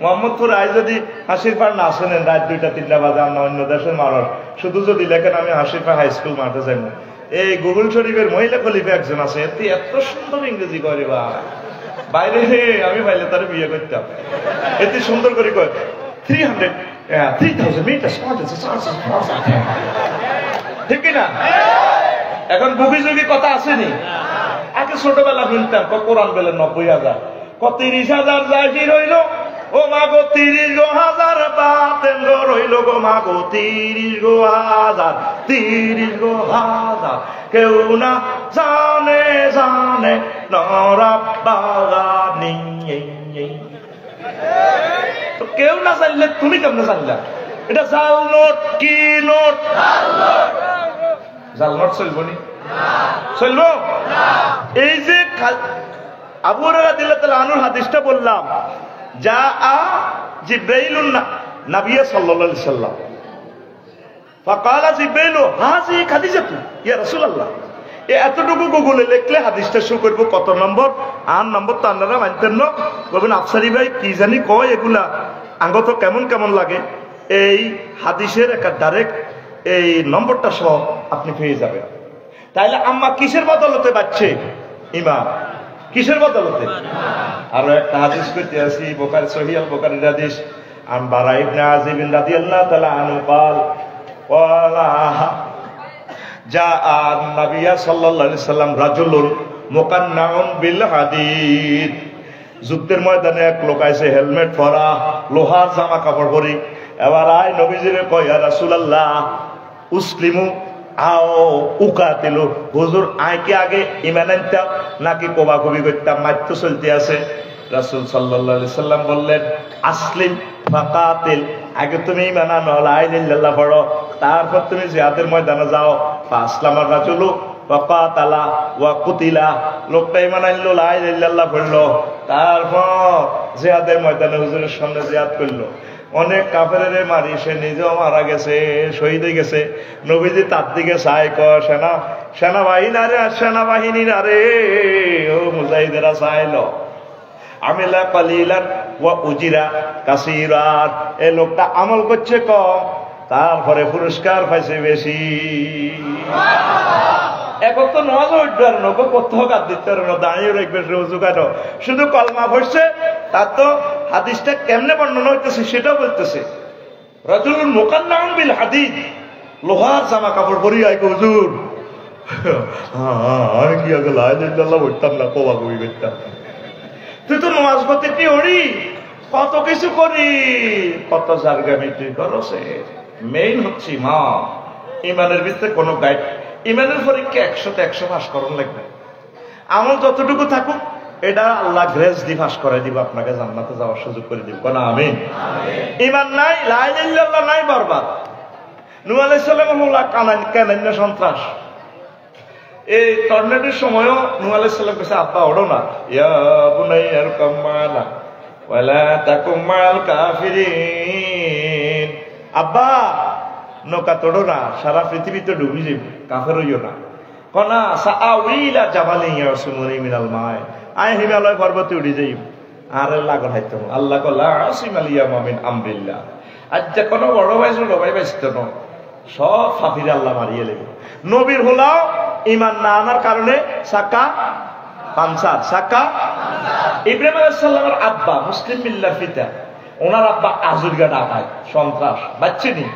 মোহাম্মদপুর আই যদি হাসির পাড় না শোনেন রাত 2টা 3টা বাজে আমরা অন্য দেশের মানুষ শুধু যদি লেখেন আমি হাসির পাড় হাই স্কুল মাঠে যাই না এই গুগল শরীফের মহিলা খলিফা একজন আছে এত সুন্দর ইংরেজি করে বা বাইরে আমি পাইলে তার বিয়ে করতাম এত সুন্দর করে কয় 3,000 মিটার ঠিক না এখন বুগি যুগি কথা আসেনি আগে ছোটবেলা শুনতাম কোরআন বেলে 90,000 30,000 জাহির হইল ও মাগো 30,000 বাতেন রইল গো মাগো 30,000 কেউ না জানে জানে নরাবাগানি তো কেউ না জানলে তুমি কেমনে জানলা এটা জাল নোট কি নোট জাল নোট চলবো নি চলবো এই যে আবু হুরায়রা রাদিয়াল্লাহু আনহুর হাদিসটা বললাম যা জিবরাইলুন নবী সাল্লাল্লাহু আলাইহি সাল্লাম ফাকালা জিবরাইল হাজি খাদিজাতু ইয়া রাসূলুল্লাহ এতটুকু গুগলে লিখলে হাদিসটা শুরু করব কত নম্বর 8 নম্বর তো আপনারা মানতেন না বলবেন আফসারি ভাই কি জানি কয় এগুলা আঙ্গ তো কেমন কেমন লাগে এই হাদিসের একটা ডাইরেক্ট এই নম্বরটা সহ আপনি পেয়ে যাবেন তাইলে আম্মা কিসের বদলতে বাচ্চে ইমাম কিসের বদলতে আরো একটা হাদিস কইতে আসি বুখারী সহিহ আল বুখারীর হাদিস আন বারা ইবনে আযিব রাদিয়াল্লাহু তাআলা আনহু قال ওয়ালা জাআ নবী সাল্লাল্লাহু আলাইহি সাল্লাম রাজুলুন মুকান্নাউন বিল হাদিদ যুদ্ধের ময়দানে এক লোক আইছে হেলমেট পরা লোহার জামা কাপড় পরি এবার আই নবীজিরে কয় ইয়া রাসূলুল্লাহ উসলিমু আও উকাতিল হুজুর আইকে আগে ঈমান আনতাম নাকি কোবাকুবি করতাম মাত্র চলতে আছে রাসূল সাল্লাল্লাহু আলাইহি সাল্লাম বললেন আসলিম ফাকাতিল আগে তুমি ঈমান আনো লা ইলাহা ইল্লাল্লাহ পড়ো তারপর তুমি জিহাদের ময়দানে যাও ফাসলামার রাজুলু ফাকাতালা ওয়া কুতিলা, লোকটা ঈমান আনলো, লা ইলাহা ইল্লাল্লাহ পড়লো, তারপর জিহাদের ময়দানে হুজুরের সামনে জিহাদ করলো। অনেক কাফেরে মারি, সে নিজেও মারা গেছে, শহীদ হয়ে গেছে। নবীজি তার দিকে চাই, সেনাবাহিনীরা রে, ও মুজাহিদেরা চাইলো, আমিলা কালিলান ওয়া উজিরা কাসীরান, এই লোকটা আমল করছে কম, তারপরে পুরস্কার পাইছে বেশি। এখন তো নামাজ পড়তে পারে না, করতে হোক আর দিতে পারে না, দাঁড়িয়ে রাখবে রোজু কেন, শুধু কলমা পড়ছে। তার তো হাদিসটা কেমনে বর্ণনা হইতেছে সেটাও বলতেছে, রাজুলুন মুকান্নাউন বিল হাদিদ, লোহার জামা কাপড় পরি আই হুজুর, আমি কি আগে লা ইলাহা ইল্লাল্লাহ বলতাম না, কোবা কবি বলতাম। তুই তো নামাজ পড়তে কি হরি, কত কিছু করি, কত জারগামি তুই করছে। মেইন হচ্ছে ইমানের ভিতরে কোনো গাইড, ইমানের পরীক্ষা 100তে 100 পাস করুন লাগবে। আমল যতটুকু থাকুক, এটা আল্লাহ গ্রেস দিয়ে পাস করে দিব, আপনাকে জান্নাতে যাওয়ার সুযোগ করে দিব না, আমিন। ইমান নাই, লা ইলাহা ইল্লাল্লাহ নাই, বরবাদ। নূহ আলাইহিস সালাম কানান্য সন্ত্রাস, এই টর্নেডোর সময়ও নূহ আলাইহিস সালাম কাছে আব্বা ওড়ো না, ইয়া বুনাইয়া আরকাম মা'ানা ওয়ালা তাকুম মা'আল কাফিরিন, আব্বা নৌকা তোড়ো না, সারা পৃথিবীতে ডুবি যাবে, কাফের হইও না। কনা সাআউইলা জাবালিন ইয়াসিমুনি মিনাল মা', আয় হিমালয় পর্বতে উড়ে যাই, আর লাগল হাইতো আল্লাহ কলা আসিমাল ইয়ামা মিন আমরিল্লাহ। আজ যে কোনো বড় ভাই ছোট ভাই বাইসতো না, সব ফাফিরে আল্লাহ মারিয়ে লেবে। নবীর হলাও ইমান না আনার কারণে সাক্কা পানসার, সাক্কা। ইব্রাহিম আলাইহিস সালামের আব্বা মুসলিম মিল্লার পিতা, ওনার আব্বা আজুরগা ডাকায়, সন্ত্রাস, বাচ্চিনি,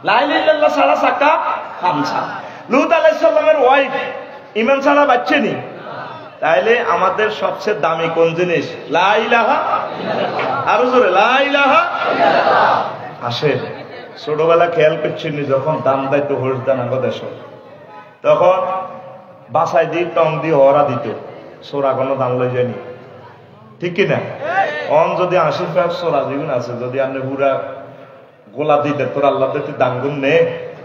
লা ইলাহা ইল্লাল্লাহ ছাড়া সাক্কা পানসার। লূত আলাইহিস সালামের ওয়াইফ ইমান ছাড়া বাচ্চিনি। তাইলে আমাদের সবচেয়ে দামি কোন জিনিস? লা ইলাহা ইল্লাল্লাহ। আরো জোরে লা ইলাহা ইল্লাল্লাহ। আসে ছোটবেলা খেয়াল করছেন, যখন দাম দায়িত্ব হোস দান দেশ, তখন বাসায় দিয়ে টং দিয়ে হরা দিত, সোরা কোনো দাম লই যায়নি, ঠিক কিনা? অন যদি 80 সোরা যেগুলো আছে, যদি আপনি পুরা গোলা দিতে তোর আল্লাহ দিতে দাঙ্গুন নে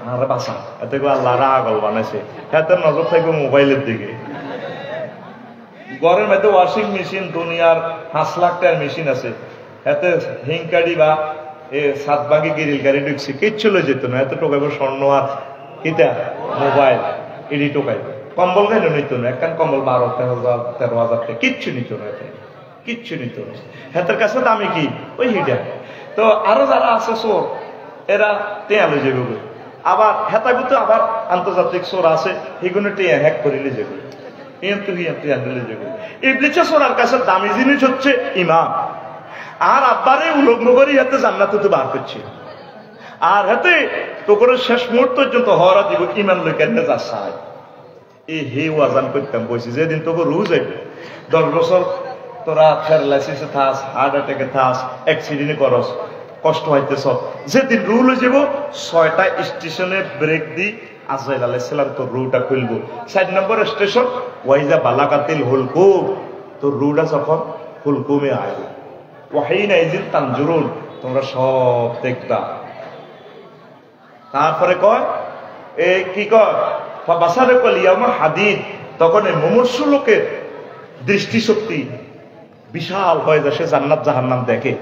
আর বাসা, এতে করে আল্লাহ রাগল বানাইছে, হাতের নজর থাকবে মোবাইলের দিকে। ঘরের মধ্যে ওয়াশিং মেশিন, দুনিয়ার 5 লাখ টাকার মেশিন আছে, এতে হিংকাড়ি বা সাতবাগি গিরিল গাড়ি ঢুকছে, কিচ্ছু লই যেত না, এত টোকাইব স্বর্ণ আর কিতা মোবাইল, এডি টোকাইব। কম্বল কেন নিত না, একখান কম্বল 12,000 13,000 টাকা, কিচ্ছু নিত না, কিচ্ছু নিত না। হাতের কাছে দামি কি ওই হিডা। তো আরো যারা আছে চোর, এরা টেয়া লই যাবে, আবার হেতাগুতো আবার আন্তর্জাতিক চোর আছে, সেগুলো টেয়া হ্যাক করে লিয়ে যাবে, ইবলিসের চোরার কাছে দামি জিনিস হচ্ছে ইমান। আর আব্বারে উলগ্ন করে হাতে জান্নাতে তো বার করছে, আর হাতে তো করে শেষ মুহূর্ত পর্যন্ত হরা দিব ইমান লই কেন যা চায়। এই হে ওয়াজান করতাম বলছি, যেদিন তোকে রুজ যাইবে 10 বছর তোরা প্যারালাইসিসে থাস, হার্ট অ্যাটাকে থাস, অ্যাক্সিডেন্টে করস, কষ্ট হইতেছ, যেদিন রুল হয়ে যাব 6টা স্টেশনে ব্রেক দি আজরাইল আলাইহিস সালাম তোর রুটা খুলবো। 4 নম্বর স্টেশন ওয়াইজা বালাকাতিল হুলকুম, তোর রুটা যখন হুলকুমে আইবে, ওয়াহিনা ইজিন তানজুরুন, তোমরা সব দেখবা। তারপরে কয় এই কি কয় বাসারে কলিয়ামা হাদিদ, তখন এই মুমূর্ষু লোকের দৃষ্টিশক্তি বিশাল হয়ে যায়, সে জান্নাত জাহান্নাম দেখে।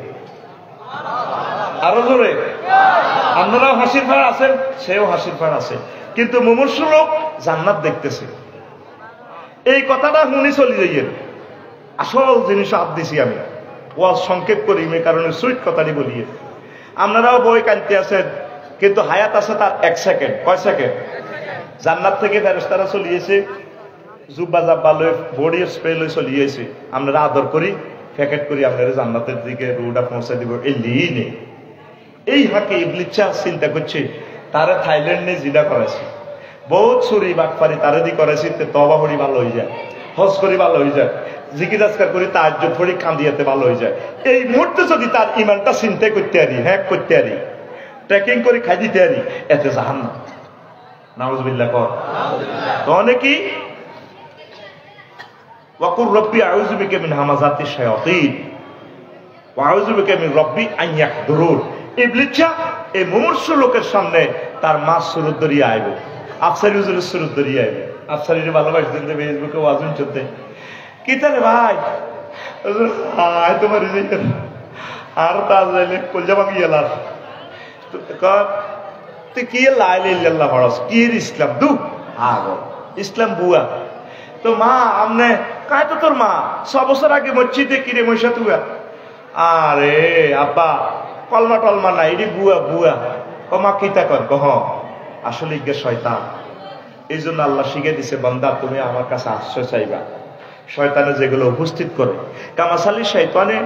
আরো জোরে, আপনারাও হাসির ফাড় আছেন, সেও হাসির ফাড় আছে, কিন্তু মুমূর্ষু লোক জান্নাত দেখতেছে। এই কথাটা শুনি চলি যাইয়ের, আসল জিনিস আপ দিছি আমি, ওয়াজ সংক্ষেপ করি এই কারণে সুইট কথাটি বলিয়ে। আপনারাও বই কানতে আছেন, কিন্তু হায়াত আছে তার 1 সেকেন্ড। কয় সেকেন্ড? জান্নাত থেকে ফেরেশতারা চলিয়েছে, জুব্বা জাব্বা লই বডি স্প্রে লই চলিয়েছে, আপনারা আদর করি প্যাকেট করি আপনারা জান্নাতের দিকে রোডা পৌঁছে দিব। এই লিনে এই হাকে ইবলিসা চিন্তা করছে, তারে থাইল্যান্ডে জিনা করেছে, বহুত চুরি বাটপারি তারে দি করেছি, তবা করি ভালো হয়ে যায়, হজ করি ভালো হয়ে যায়, জিকির আজকার করি তাহাজ্জুদ পড়ি কান্দিয়াতে ভালো হয়ে যায়। এই মুহূর্তে যদি তার ইমানটা চিন্তা করতে পারি, হ্যাক করতে পারি, ট্রেকিং করে খাই দিতে পারি, এতে জাহান্নাম। নাউজুবিল্লাহ কর। তো অনেকেই ওয়াকুর রব্বি আউযু বিকা মিন হামাযাতিশ শায়াতিন ওয়া আউযু বিকা মিন রব্বি আন ইয়াহদুরুন। ইবলিসা এই মুমূর্ষু লোকের সামনে তার মাছ সুরত ধরিয়ে আইবে, আফসারি হুজুরের সুরত ধরিয়ে আইবে, আফসারিরে ভালোবাসতেন যে ফেসবুকে ওয়াজুন চলতে কি তারে ভাই হায় তোমার আর তাজ লাইলে কলজা ভাঙি গেলার তুই কি লাইল্লাহ পড়াস কি ইসলাম দু ইসলাম বুয়া তো মা আমনে কায় তো তোর মা 6 বছর আগে মসজিদে কিরে মশা তুয়া আরে আব্বা কলমা টলমা নাই রে বুয়া বুয়া কমা কিতা কর কহ আসলে ইগে শয়তান এই জন্য আল্লাহ শিখে দিছে বান্দা তুমি আমার কাছে আশ্রয় চাইবা শয়তানে যেগুলো উপস্থিত করে কামাসালি শয়তানে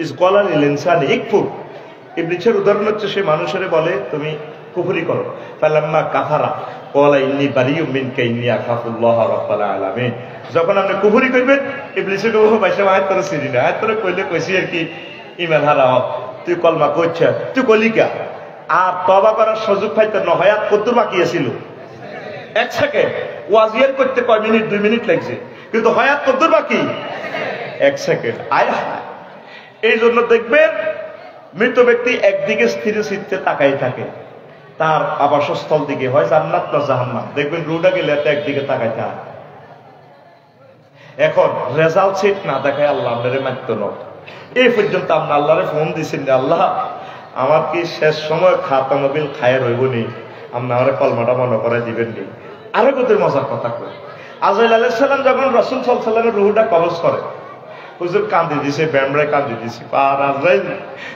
ইসগলাল ইনসানি ইকফুর ইবলিসের উদাহরণ হচ্ছে সে মানুষের বলে তুমি কুফরি করো ফালাম্মা কাফারা ক্বালা ইন্নী বারিউম মিনকা ইন্নী আখাফুল্লাহ রাব্বাল আলামিন যখন আপনি কুফরি করবেন ইবলিসে কইবো বাইশা আয়াত করে সিরি না আয়াত করে কইলে কইছি আর কি ঈমান হারাও তুই কলমা কইছ তুই কলিকা আর তওবা করার সুযোগ পাইতে নহায়াত কত বাকি ছিল 1 সেকেন্ড ওয়াজিয়ার করতে কয় মিনিট 2 মিনিট লাগছে কিন্তু হায়াত কত বাকি 1 সেকেন্ড আয় হায় এই জন্য দেখবেন মৃত ব্যক্তি একদিকে স্থির চিত্তে তাকাই থাকে তার আবাসস্থল দিকে হয় জান্নাত না জাহান্নাম দেখবেন রুডা গেলে একদিকে তাকাই থাকে এখন রেজাল্ট সিট না দেখায় আল্লাহ আপনারে মাত্র নয় এই পর্যন্ত আপনি আল্লাহরে ফোন দিয়েছেন যে আল্লাহ আমার কি শেষ সময় খাতানবিল খায়ের হইব নি আপনি আমার কলমাটা মনে করাই দিবেন নি আরো কত মজার কথা কই আজরাইল আলাইহিস সালাম যখন রাসূল সাল্লাল্লাহু আলাইহি ওয়াসাল্লামের রূহটা কবজ করে হুজুর কাঁদি দিছে ব্যামরায় কাঁদি দিছি আর আজরাইল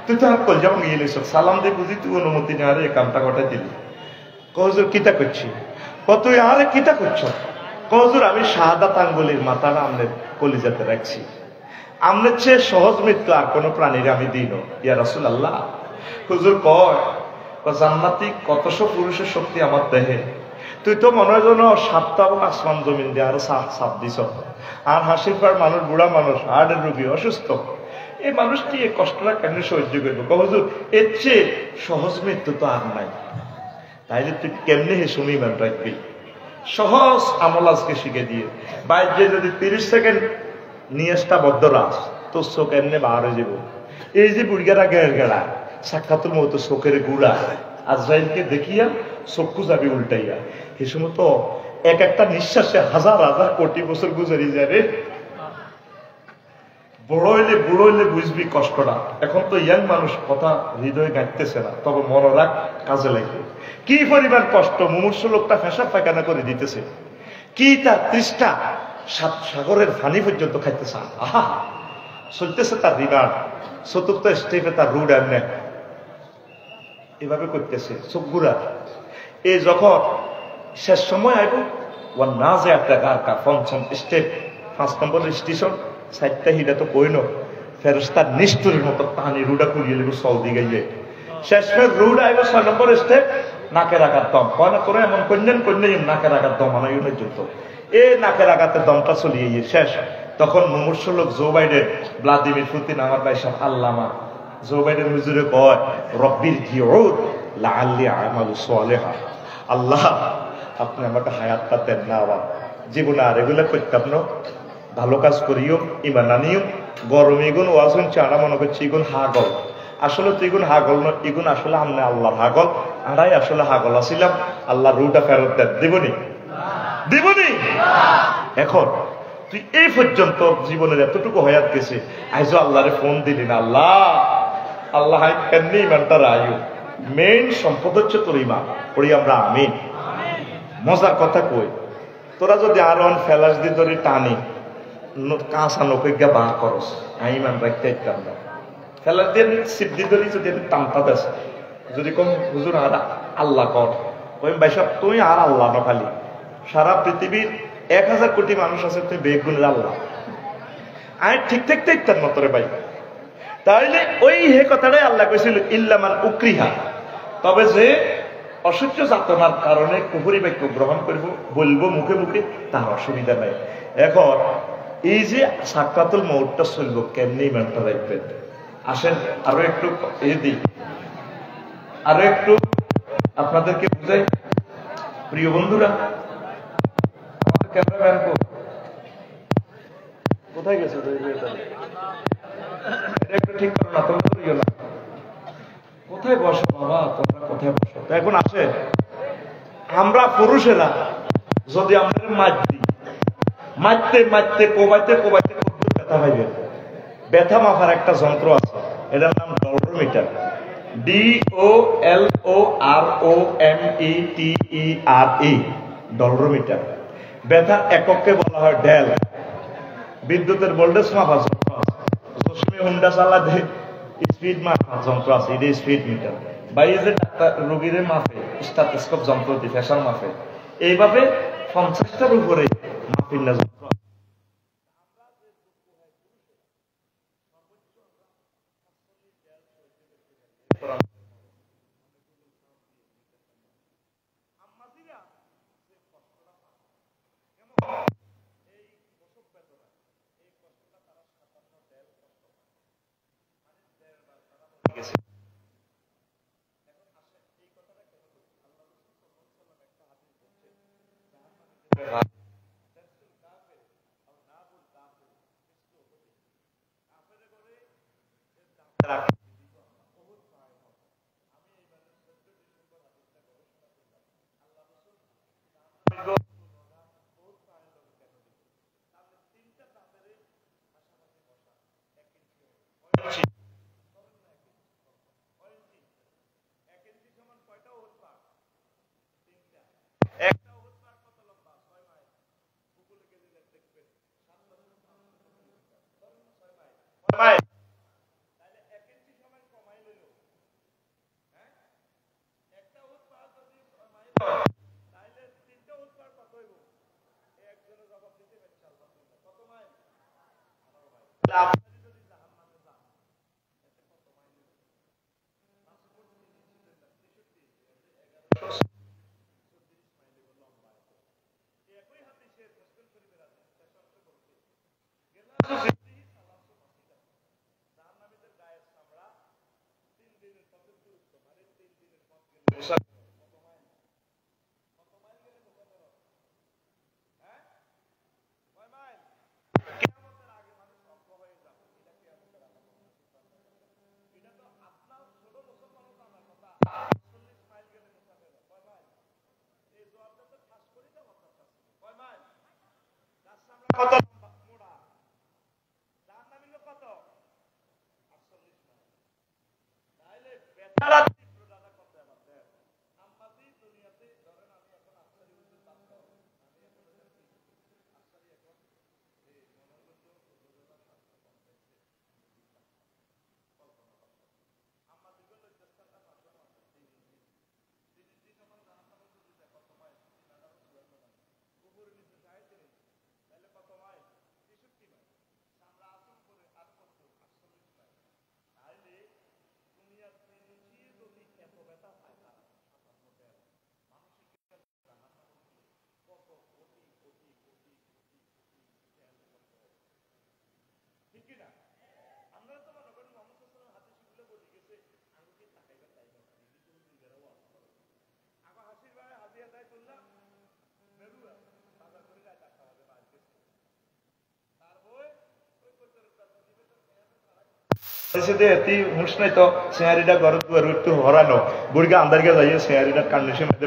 তুই তো আর কল যেমন গিয়েছিস সালাম দিয়ে বুঝি তুই অনুমতি নেই আরে এই কামটা ঘটাই দিলি হুজুর কিতা করছি তুই আরে কিতা করছ হুজুর আমি শাহাদাত আঙ্গুলির মাথাটা আমনের কলিজাতে রাখছি আমনের চেয়ে সহজ মৃত্যু আর কোনো প্রাণীর আমি দিই না ইয়া রাসূলুল্লাহ হুজুর কয় জান্নাতি কতশো পুরুষের শক্তি আমার দেহে তুই তো মনে হয় যেন 7টা আসমান জমিন দিয়ে আরো সাপ দিছ আর হাসির পার মানুষ বুড়া মানুষ হার্টের রোগী অসুস্থ এই মানুষটি এই কষ্টটা কেন সহ্য করবো হুজুর এর চেয়ে সহজ মৃত্যু তো আর নাই তাইলে তুই কেমনে হে শুনি ম্যান রাখবি সহজ আমল আজকে শিখে দিয়ে বাইরে যদি 30 সেকেন্ড নিয়েসটা বদ্ধ রাস তোর চোখ এমনি বার হয়ে যাব এই যে বুড়িগারা গেড়া সাক্ষাতুল মত চোখের গুড়া আজরাইলকে দেখিয়া চক্ষু যাবি উল্টাইয়া এই সময় তো এক একটা নিঃশ্বাসে হাজার হাজার কোটি বছর গুজারি যায় রে বড় হইলে বুঝবি কষ্টটা এখন তো ইয়াং মানুষ কথা হৃদয়ে গাইতেছে না তবে মনোরাগ কাজে লাগবে কি পরিমাণ কষ্ট মুমূর্ষ লোকটা ফেঁসা পায়খানা করে দিতেছে কি তার তৃষ্ণা সাগরের ফানি পর্যন্ত খাইতেছে আহা চলতেছে তার রিভার চতুর্থ স্টেপে তার রুড এমনে এভাবে করতেছে চোখগুড়া এই যখন শেষ সময় আইব ও না যে একটা গারকা পঞ্চম স্টেপ 5 নম্বর স্টেশন 4টা হিডা তো কইনো ফেরেশতার নিষ্ঠুরের মতো পানি রুডা কুড়িয়ে লেবু চল দি গাইয়ে শেষ ফের রুড আইব 6 নম্বর স্টেপ নাকের আঘাত দম কয়না করে এমন কন্যান নাকের আঘাত দম আনাইনের যুদ্ধ এ নাকের আঘাতে দমটা চলিয়ে গিয়ে শেষ তখন মুমূর্ষ লোক জো বাইডেন ভ্লাদিমির পুতিন আমার ভাই সাহেব আল্লামা জো বাইডেন হুজুরে কয় রব্বির জিউদ লাআল্লি আমালু সালিহা আল্লাহ আপনি আমাকে হায়াতটা দেন না আবার জীবনে আর এগুলো করতাম না ভালো কাজ করিও ইমান আনিও গরম ইগুন ওয়াজুন চাড়া মনে করছি ইগুন হাগল আসলে তো ইগুন হাগল না ইগুন আসলে আমনে আল্লাহর হাগল আড়াই আসলে হাগল আসিলাম আল্লাহ রুটা ফেরত দেন দিবনি এখন তুই এই পর্যন্ত জীবনের এতটুকু হয়াত গেছে আইজ আল্লাহরে ফোন দিলি না আল্লাহ কেমনি ইমানটা রায়ু মেইন সম্পদ হচ্ছে তোর ইমান পড়ি আমরা আমিন মজার কথা কই তোরা যদি আর অন ফেলাস দি ধরে টানি কাঁচা নৌকা বা করস ইমান রাখতে ইতাম না ফেলাস দিয়ে সিদ্ধি ধরি যদি টানটা দেস যদি কম হুজুর আর আল্লাহ কর ওই ভাইসব তুই আর আল্লাহ না খালি সারা পৃথিবীর 1000 কোটি মানুষ আছে তুই বেগুনের আল্লাহ আয় ঠিক থাকতে ইতাম না তোরে ভাই তাইলে ওই হে কথাটাই আল্লাহ কইছিল ইল্লামান উকরিহা তবে যে অসহ্য যাতনার কারণে কুফরি বাক্য গ্রহণ করব বলবো মুখে মুখে তার অসুবিধা নাই এখন এই যে সাক্কাতুল মউতটা চলবো কেমনি ইমানটা রাখবেন আসেন আরো একটু আপনাদেরকে বুঝাই প্রিয় বন্ধুরা আমাদের ক্যামেরাম্যান কোথায় গেছে একটু ঠিক করো না তোমরা না কোথায় বসো বাবা তোমরা কোথায় বসো এখন আসে আমরা পুরুষেরা যদি আমাদের মাঝ মারতে মারতে কোবাইতে কোবাইতে কদ্দুর ব্যথা পাইবে। ব্যথা মাপার একটা যন্ত্র আছে, এটার নাম ডলরোমিটার। DOLOROMETER, ডলরোমিটার। ব্যথার এককে বলা হয় ডেল। বিদ্যুতের ভোল্টেজ মাপার যন্ত্র আছে, রশ্মি হুন্ডা চালাতে স্পিড মাপার যন্ত্র আছে, এটা স্পিড মিটার। বা এই যে ডাক্তার রোগীর মাপে স্টাথোস্কোপ যন্ত্র দিয়ে প্রেসার মাপে, এইভাবে 50টার উপরে মাপির না যন্ত্র।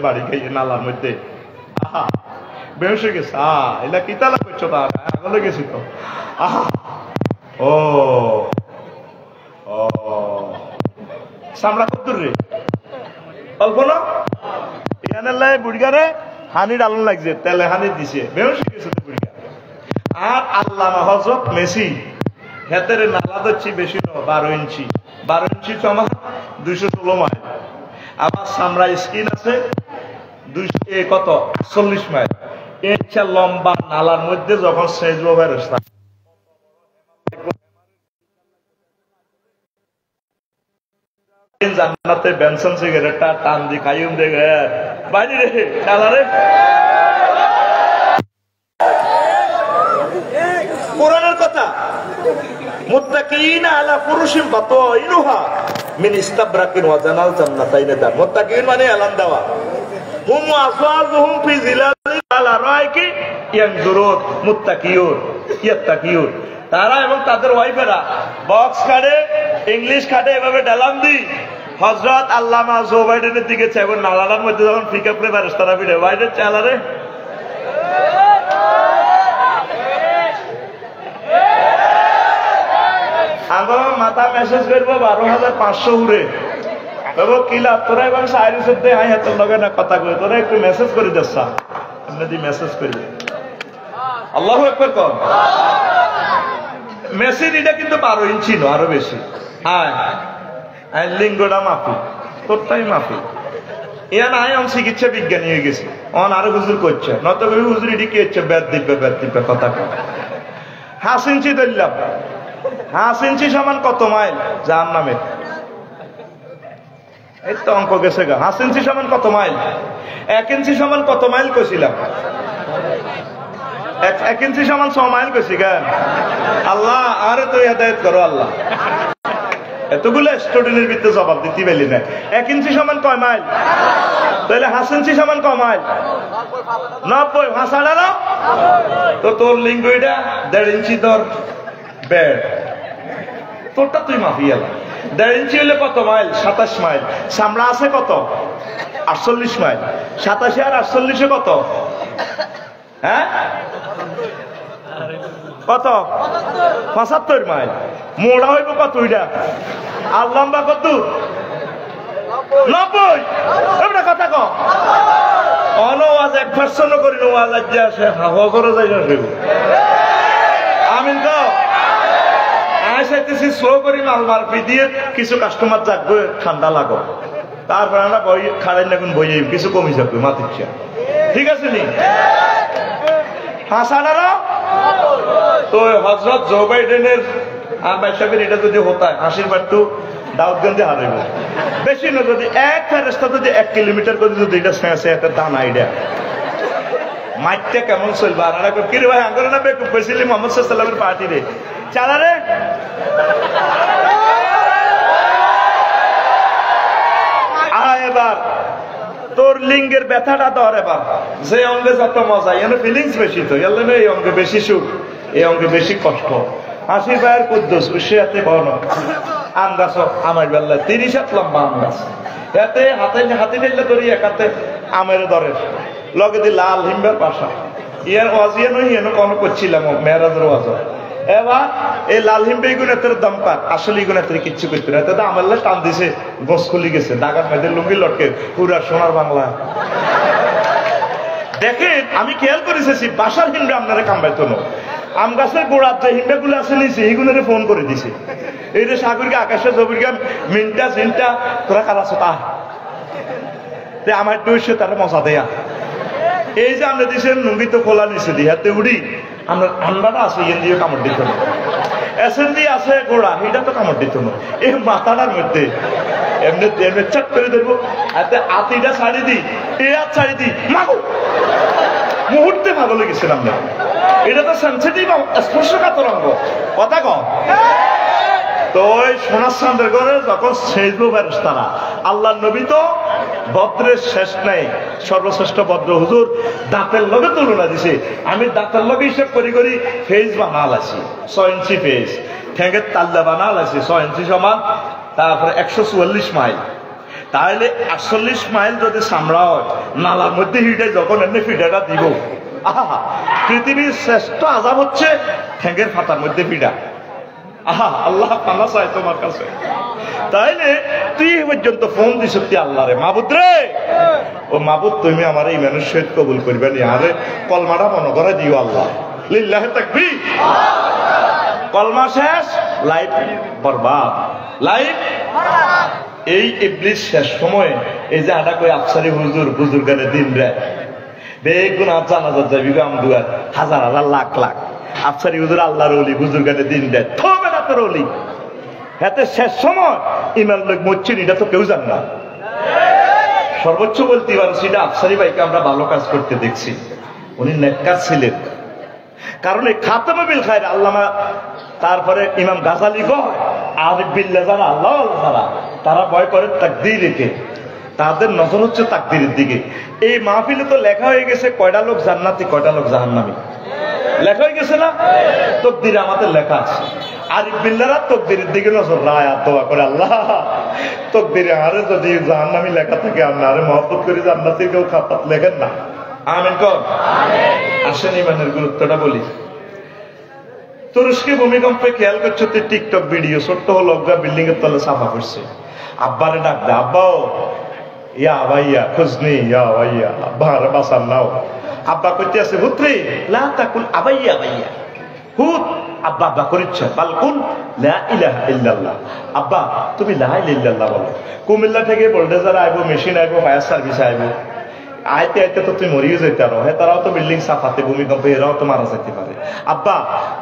বাড়ি খাইয়ে নালার মধ্যে বেশ গেছে। এলা কি তালা করছো? তার আগলে গেছি তো। ও সামলা কত রে অল্প না বুড়িগারে হানি ডালন লাগছে, তেলে হানি দিছে, বেশ গেছে তো বুড়িগা। আর আল্লামা হযরত মেসি হেতের নালা হচ্ছে বেশি 12 ইঞ্চি, 12 ইঞ্চি চমা 216 মাইল। আবার সামরা স্কিন আছে 240 মাইল। ইচ্ছা লম্বা নালার মধ্যে যখন সেজ ব্যবস্থা জান্নাতে বেনসন সিগারেটটা টান দি খাইম দে বাইরে রে চালারে কোরআনের কথা। মুত্তাকিনা আলা ফুরুশিন বাতাইনুহা মিন ইস্তাবরাকিন ওয়া জানাল জান্নাতাইন দার। মুত্তাকিন মানে এলান দেওয়া। হুম আসওয়াজুহুম ফি জিলালিন আলা রাইকি ইয়ানজুরুন। মুত্তাকিউন ইয়াত্তাকিউন, তারা এবং তাদের ওয়াইফেরা বক্স কাটে, ইংলিশ কাটে, এভাবে ডালাম দি হযরত আল্লামা জো বাইডেনের দিকে চাইব। নালার মধ্যে যখন পিকআপ করে বেরেস্তারা ভিড়ে বাইরের চালারে আমার মাথা মেসেজ করবো 12,500 উড়ে কিলা তোরা এবং সাইরিসে হাই হাতের লগে না কথা কই তোরা একটু মেসেজ করে দিচ্ছা এমনি মেসেজ করবে আল্লাহু আকবার কর মেসেজ এটা কিন্তু 12 ইঞ্চি নো আরো বেশি হ্যাঁ লিঙ্গটা মাফি তোরটাই মাফি ইয়া না আমি চিকিৎসা বিজ্ঞানী হয়ে গেছি অন আরো হুজুর করছে নত হুজুর এটি কি হচ্ছে ব্যাট দিবে কথা 5 ইঞ্চি ধরলাম 5 ইঞ্চি সমান কত মাইল জাহান্নামে এই তো অঙ্ক গেছে গা 5 ইঞ্চি সমান কত মাইল 1 ইঞ্চি সমান কত মাইল কইছিলাম 1 ইঞ্চি সমান 6 মাইল কইছি গা আল্লাহ আরে তো হেদায়েত করো আল্লাহ এতগুলো স্টুডেন্টের ভিতরে জবাব দিতে পারলি না 1 ইঞ্চি সমান কয় মাইল তাহলে 5 ইঞ্চি সমান কয় মাইল 90 ভাষাটা না তো তোর লিঙ্গ এটা 1.5 ইঞ্চি তোর বেড তোরটা তুই মাফি এলা 1.5 ইঞ্চি হলে কত মাইল 27 মাইল সামরা আছে কত 48 মাইল 87 আর 48 কত হ্যাঁ কত 75 মাইল মোড়া হইব কত ওইটা আর লম্বা কত 90 কথা ক অনওয়াজ 1% করি নওয়াজ আজ আসে হাওয়া করে যাই না আমিন তো আইসাইতেছি স্লো করি মাল মারপি দিয়ে কিছু কাস্টমার যাকবে ঠান্ডা লাগো তারপরে আমরা বই খাড়াই না কোন বই কিছু কমে যাবে মাতিচ্ছা ঠিক আছে নি হাসানারা তো হযরত জো বাইডেনের আবাইসাবের এটা যদি হতায় আশীর্বাদ তো দাউদগঞ্জে হারাইব বেশি না যদি এক ফেরেশতা যদি 1 কিলোমিটার করে যদি এটা শেষে একটা দান আইডিয়া মাইটটা কেমন চলবে আর না কি রে ভাই আঙ্গুর না বেকুব কইছিলি মুহাম্মদ সাল্লাল্লাহু আলাইহি ওয়াসাল্লামের পার্টি রে চালা রে এবার তোর লিঙ্গের ব্যথাটা ধর এবার যে অঙ্গে যত মজা এনে ফিলিংস বেশি তো এলে এই অঙ্গে বেশি সুখ এই অঙ্গে বেশি কষ্ট হাসির ভাইয়ের কুদ্দুস উশিয়াতে বন আম গাছ আমার বেলা 30 হাত লম্বা আম গাছ এতে হাতে ঢেলে ধরি একাতে আমের দরের লগে দি লাল হিমবার পাশা ইয়ার ওয়াজিয়া নই এনে কোন করছিলাম মেরাজের ওয়াজ এবার এই লাল হিমবে গুণের দমকা আসলে গুণের কিচ্ছু করতে না দাদা আমার টান দিছে গোস খুলি গেছে ডাকাত মেয়েদের লুঙ্গি লটকে পুরা সোনার বাংলা দেখেন আমি খেয়াল করেছি বাসার হিমবে আপনারা কামবাইতো না আম গাছের গোড়ার যে হিমবে গুলো আছে নিয়েছে এইগুলোরে ফোন করে দিছে এই যে সাগরকে আকাশে জবিরকে মিনটা চিন্তা তোরা কার আছো তা আমার টুইসে তারা মজা দেয়া এই যে আমরা দিয়েছেন লুঙ্গি তো খোলা নিচে দিই হাতে উড়ি আমরা আন্ডাটা আছে ইয়ে দিয়ে কামড় দিত না এসএনজি আছে গোড়া এটা তো কামড় দিত না এই মাথাটার মধ্যে এমনি এমনি চাট করে দেবো এতে আতিটা ছাড়ি দিই এ আর ছাড়ি দিই মাগো মুহূর্তে ভালো লেগেছিল আমরা এটা তো সেন্সিটিভ স্পর্শকাতর অঙ্গ কথা কম তো ওই সোনার চাঁদের ঘরে যখন সেজবো ফেরেশতারা আল্লাহ নবী তো ভদ্রের শেষ নাই সর্বশ্রেষ্ঠ ভদ্র হুজুর দাঁতের লগে তুলনা দিছে আমি দাঁতের লগে হিসেব করি ফেজ বানাল আছি 6 ইঞ্চি ফেজ ঠেঙ্গের তাল্লা বানাল আছে 6 ইঞ্চি সমান তারপরে 144 মাইল তাহলে 48 মাইল যদি সামরা হয় নালার মধ্যে হিটে যখন এমনি ফিডাটা দিব আহা পৃথিবীর শ্রেষ্ঠ আযাব হচ্ছে ঠেঙ্গের ফাতার মধ্যে ফিডা আহা আল্লাহ পানা চাই তোমার কাছে তাইলে তুই পর্যন্ত ফোন দিস আল্লাহ রে মাবুদ রে ও মাবুদ তুমি আমার এই মানুষ সহিত কবুল করবে নি আরে কলমাটা মনে করে দিও আল্লাহ লিল্লাহি তাকবীর কলমা শেষ লাইফ বরবাদ লাইফ এই ইবলিস শেষ সময় এই যে আডা কই আফসারি হুজুর বুজুর্গানে দিন রে বেগুন জানাজা যাবি গাম দুয়ার হাজার হাজার লাখ লাখ আফসারি হুজুর আল্লাহর ওলি বুজুর্গানে দিন দেয় থবে না তোর ওলি হাতে শেষ সময় ইমান লোক মরছেন এটা তো কেউ জান না সর্বোচ্চ বলতে পারো সেটা আফসারি ভাইকে আমরা ভালো কাজ করতে দেখছি উনি নেককার ছিলেন কারণ এই খাতামে বিল খায়র আল্লামা তারপরে ইমাম গাজালি কয় আরিফ বিল্লাহ যারা আল্লাহ যারা তারা ভয় করে তাকদীরকে তাদের নজর হচ্ছে তাকদীরের দিকে এই মাহফিলে তো লেখা হয়ে গেছে কয়টা লোক জান্নাতি কয়টা লোক জাহান্নামী লেখা হয়ে গেছে না তাকদীরে আমাদের লেখা আছে আরিফ বিল্লাহরা তাকদীরের দিকে নজর রায় আর দোয়া করে আল্লাহ তাকদীরে আরে যদি জাহান্নামী লেখা থাকে আল্লাহরে মহব্বত করে জান্নাতের কেউ খাতাত লেখেন না আমিন কর আমিন আসেন ইমানের গুরুত্বটা বলি তুরস্কে ভূমিকম্পে খেয়াল করছো টিকটক ভিডিও ছোট্ট হলো বিল্ডিং এর তলে সাফা করছে আব্বারে ডাক দে আব্বাও ইয়া ভাইয়া খুঁজনি ইয়া ভাইয়া আব্বার বাসার নাও আব্বা কইতে আছে পুত্রে লা তাকুল আবাইয়া ভাইয়া হুত আব্বা আব্বা করিচ্ছে বালকুল লা ইলাহা ইল্লাল্লাহ আব্বা তুমি লা ইলাহা ইল্লাল্লাহ বলো কুমিল্লা থেকে বোল্ডেজার আইবো মেশিন আইবো ফায়ার সার্ভিস আইবো আইতে আইতে তো তুমি মরিয়ে যেতে পারো হ্যাঁ তারাও তো বিল্ডিং সাফাতে ভূমিকম্পে এরাও তো মারা যেতে পারে আব্বা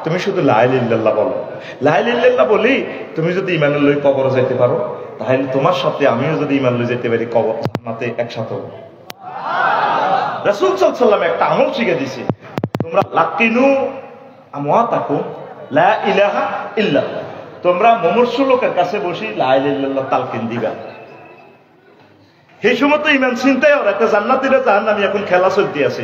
তুমি শুধু লা ইলাহা ইল্লাল্লাহ বলো লা ইলাহা ইল্লাল্লাহ বলি তুমি যদি ঈমানের লই কবরে যেতে পারো তাহলে তোমার সাথে আমিও যদি ঈমান লই যেতে পারি কবর জান্নাতে একসাথে হবো রাসূল সাল্লাল্লাহু আলাইহি ওয়াসাল্লাম একটা আমল শিখে দিয়েছে তোমরা লাকিনু আমওয়াতাকুম লা ইলাহা ইল্লাল্লাহ তোমরা মুমূর্ষু লোকের কাছে বসে লা ইলাহা ইল্লাল্লাহ তালকিন দিবা সেই সময় তো ইমান চিন্তায় ওরা একটা জান্নাতীরা জাহান্নামী এখন খেলা চলতে আছে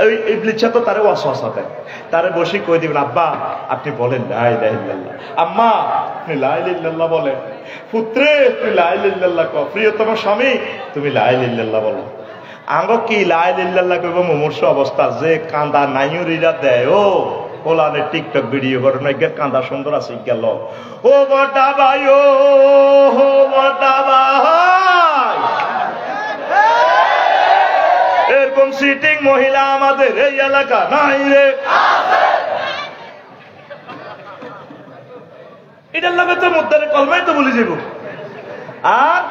ওই ইবলিসা তো তারে ওয়াসওয়াসা দেয় তারে বসে কই দিবেন আব্বা আপনি বলেন লা ইলাহা ইল্লাল্লাহ আম্মা আপনি লা ইলাহা ইল্লাল্লাহ বলেন পুত্রে তুমি লা ইলাহা ইল্লাল্লাহ কও প্রিয়তম স্বামী তুমি লা ইলাহা ইল্লাল্লাহ বলো আঙ্গো কি লা ইলাহা ইল্লাল্লাহ কইব মুমূর্ষু অবস্থা যে কান্দা নাইউরিরা দেয় ও ওলানে টিকটক ভিডিও করে নাইগের কান্দা সুন্দর আছে গেল ও বড়া ভাই ও বড়া ভাই এরকম সিটিং মহিলা আমাদের এই এলাকা নাই রে এটার লাগে তো মুদ্দারে কলমাই তো বলে যাব আর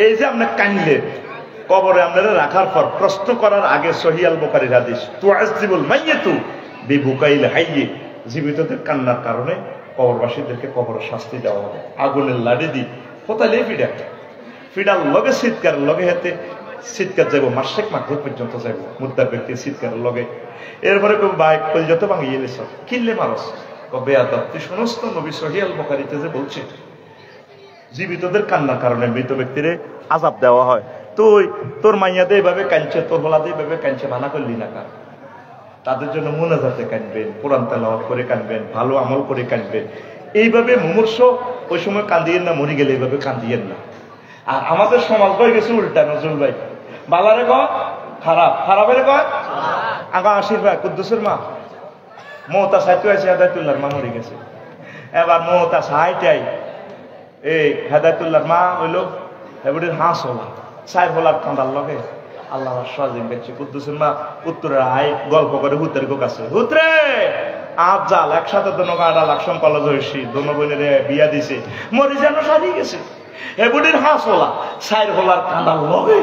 এই যে আপনি কানলে কবরে আপনারা রাখার পর প্রশ্ন করার আগে সহিহ আল বুখারীর হাদিস তুআযিবুল মাইয়াতু বিবুকাইল হাইয়্যি জীবিতদের কান্নার কারণে কবরবাসীদেরকে কবরে শাস্তি দেওয়া হবে আগুনের লাড়ি দি কোথালে ফিডার লগে চিৎকার লগে হাতে চিৎকার যাইব মাসেক মাগরিব পর্যন্ত যাইব মুদ্দার ব্যক্তির চিৎকার লগে এরপরে কেউ বাইক পর্যন্ত ভাঙিয়ে এলেছ কিনলে মানুষ কবে আদব তুই শুনস তো নবী সহিহ আল বুখারীতে যে বলছে জীবিতদের কান্নার কারণে মৃত ব্যক্তিরে আযাব দেওয়া হয় তুই তোর মাইয়াদের এইভাবে কাঁদছে তোর হলাদের এইভাবে কাঁদছে মানা করলি না কার তাদের জন্য মুনাজাতে কাঁদবেন কোরআন তেলাওয়াত করে কাঁদবেন ভালো আমল করে কাঁদবেন এইভাবে মুমূর্ষু ওই সময় কান্দিয়েন না মরে গেলে এইভাবে কান্দিয়েন না আর আমাদের সমাজ হয়ে গেছে উল্টা নজরুল ভাই বালারে কয় খারাপ খারাপের কয় আগা আশীর্বাদ কুদ্দুসের মা মমতা সাইতে আছে হেদায়েতুল্লাহর মা মরে গেছে এবার মমতা সাইটাই এই হেদায়েতুল্লাহর মা হইলো এবারের হাঁস হলা সাইর হলার কান্দার লগে আল্লাহ সাজিম বেচে কুদ্দুসের মা উত্তরের আই গল্প করে হুতের গো কাছে হুতরে আজ জাল একসাথে দোনো গাঁডা লাকসম কলেজ হয়েছি দোনো বোনের বিয়া দিছে মরি যেন সাজিয়ে গেছে এবারের হাঁস হলা সাইর হলার কান্দার লগে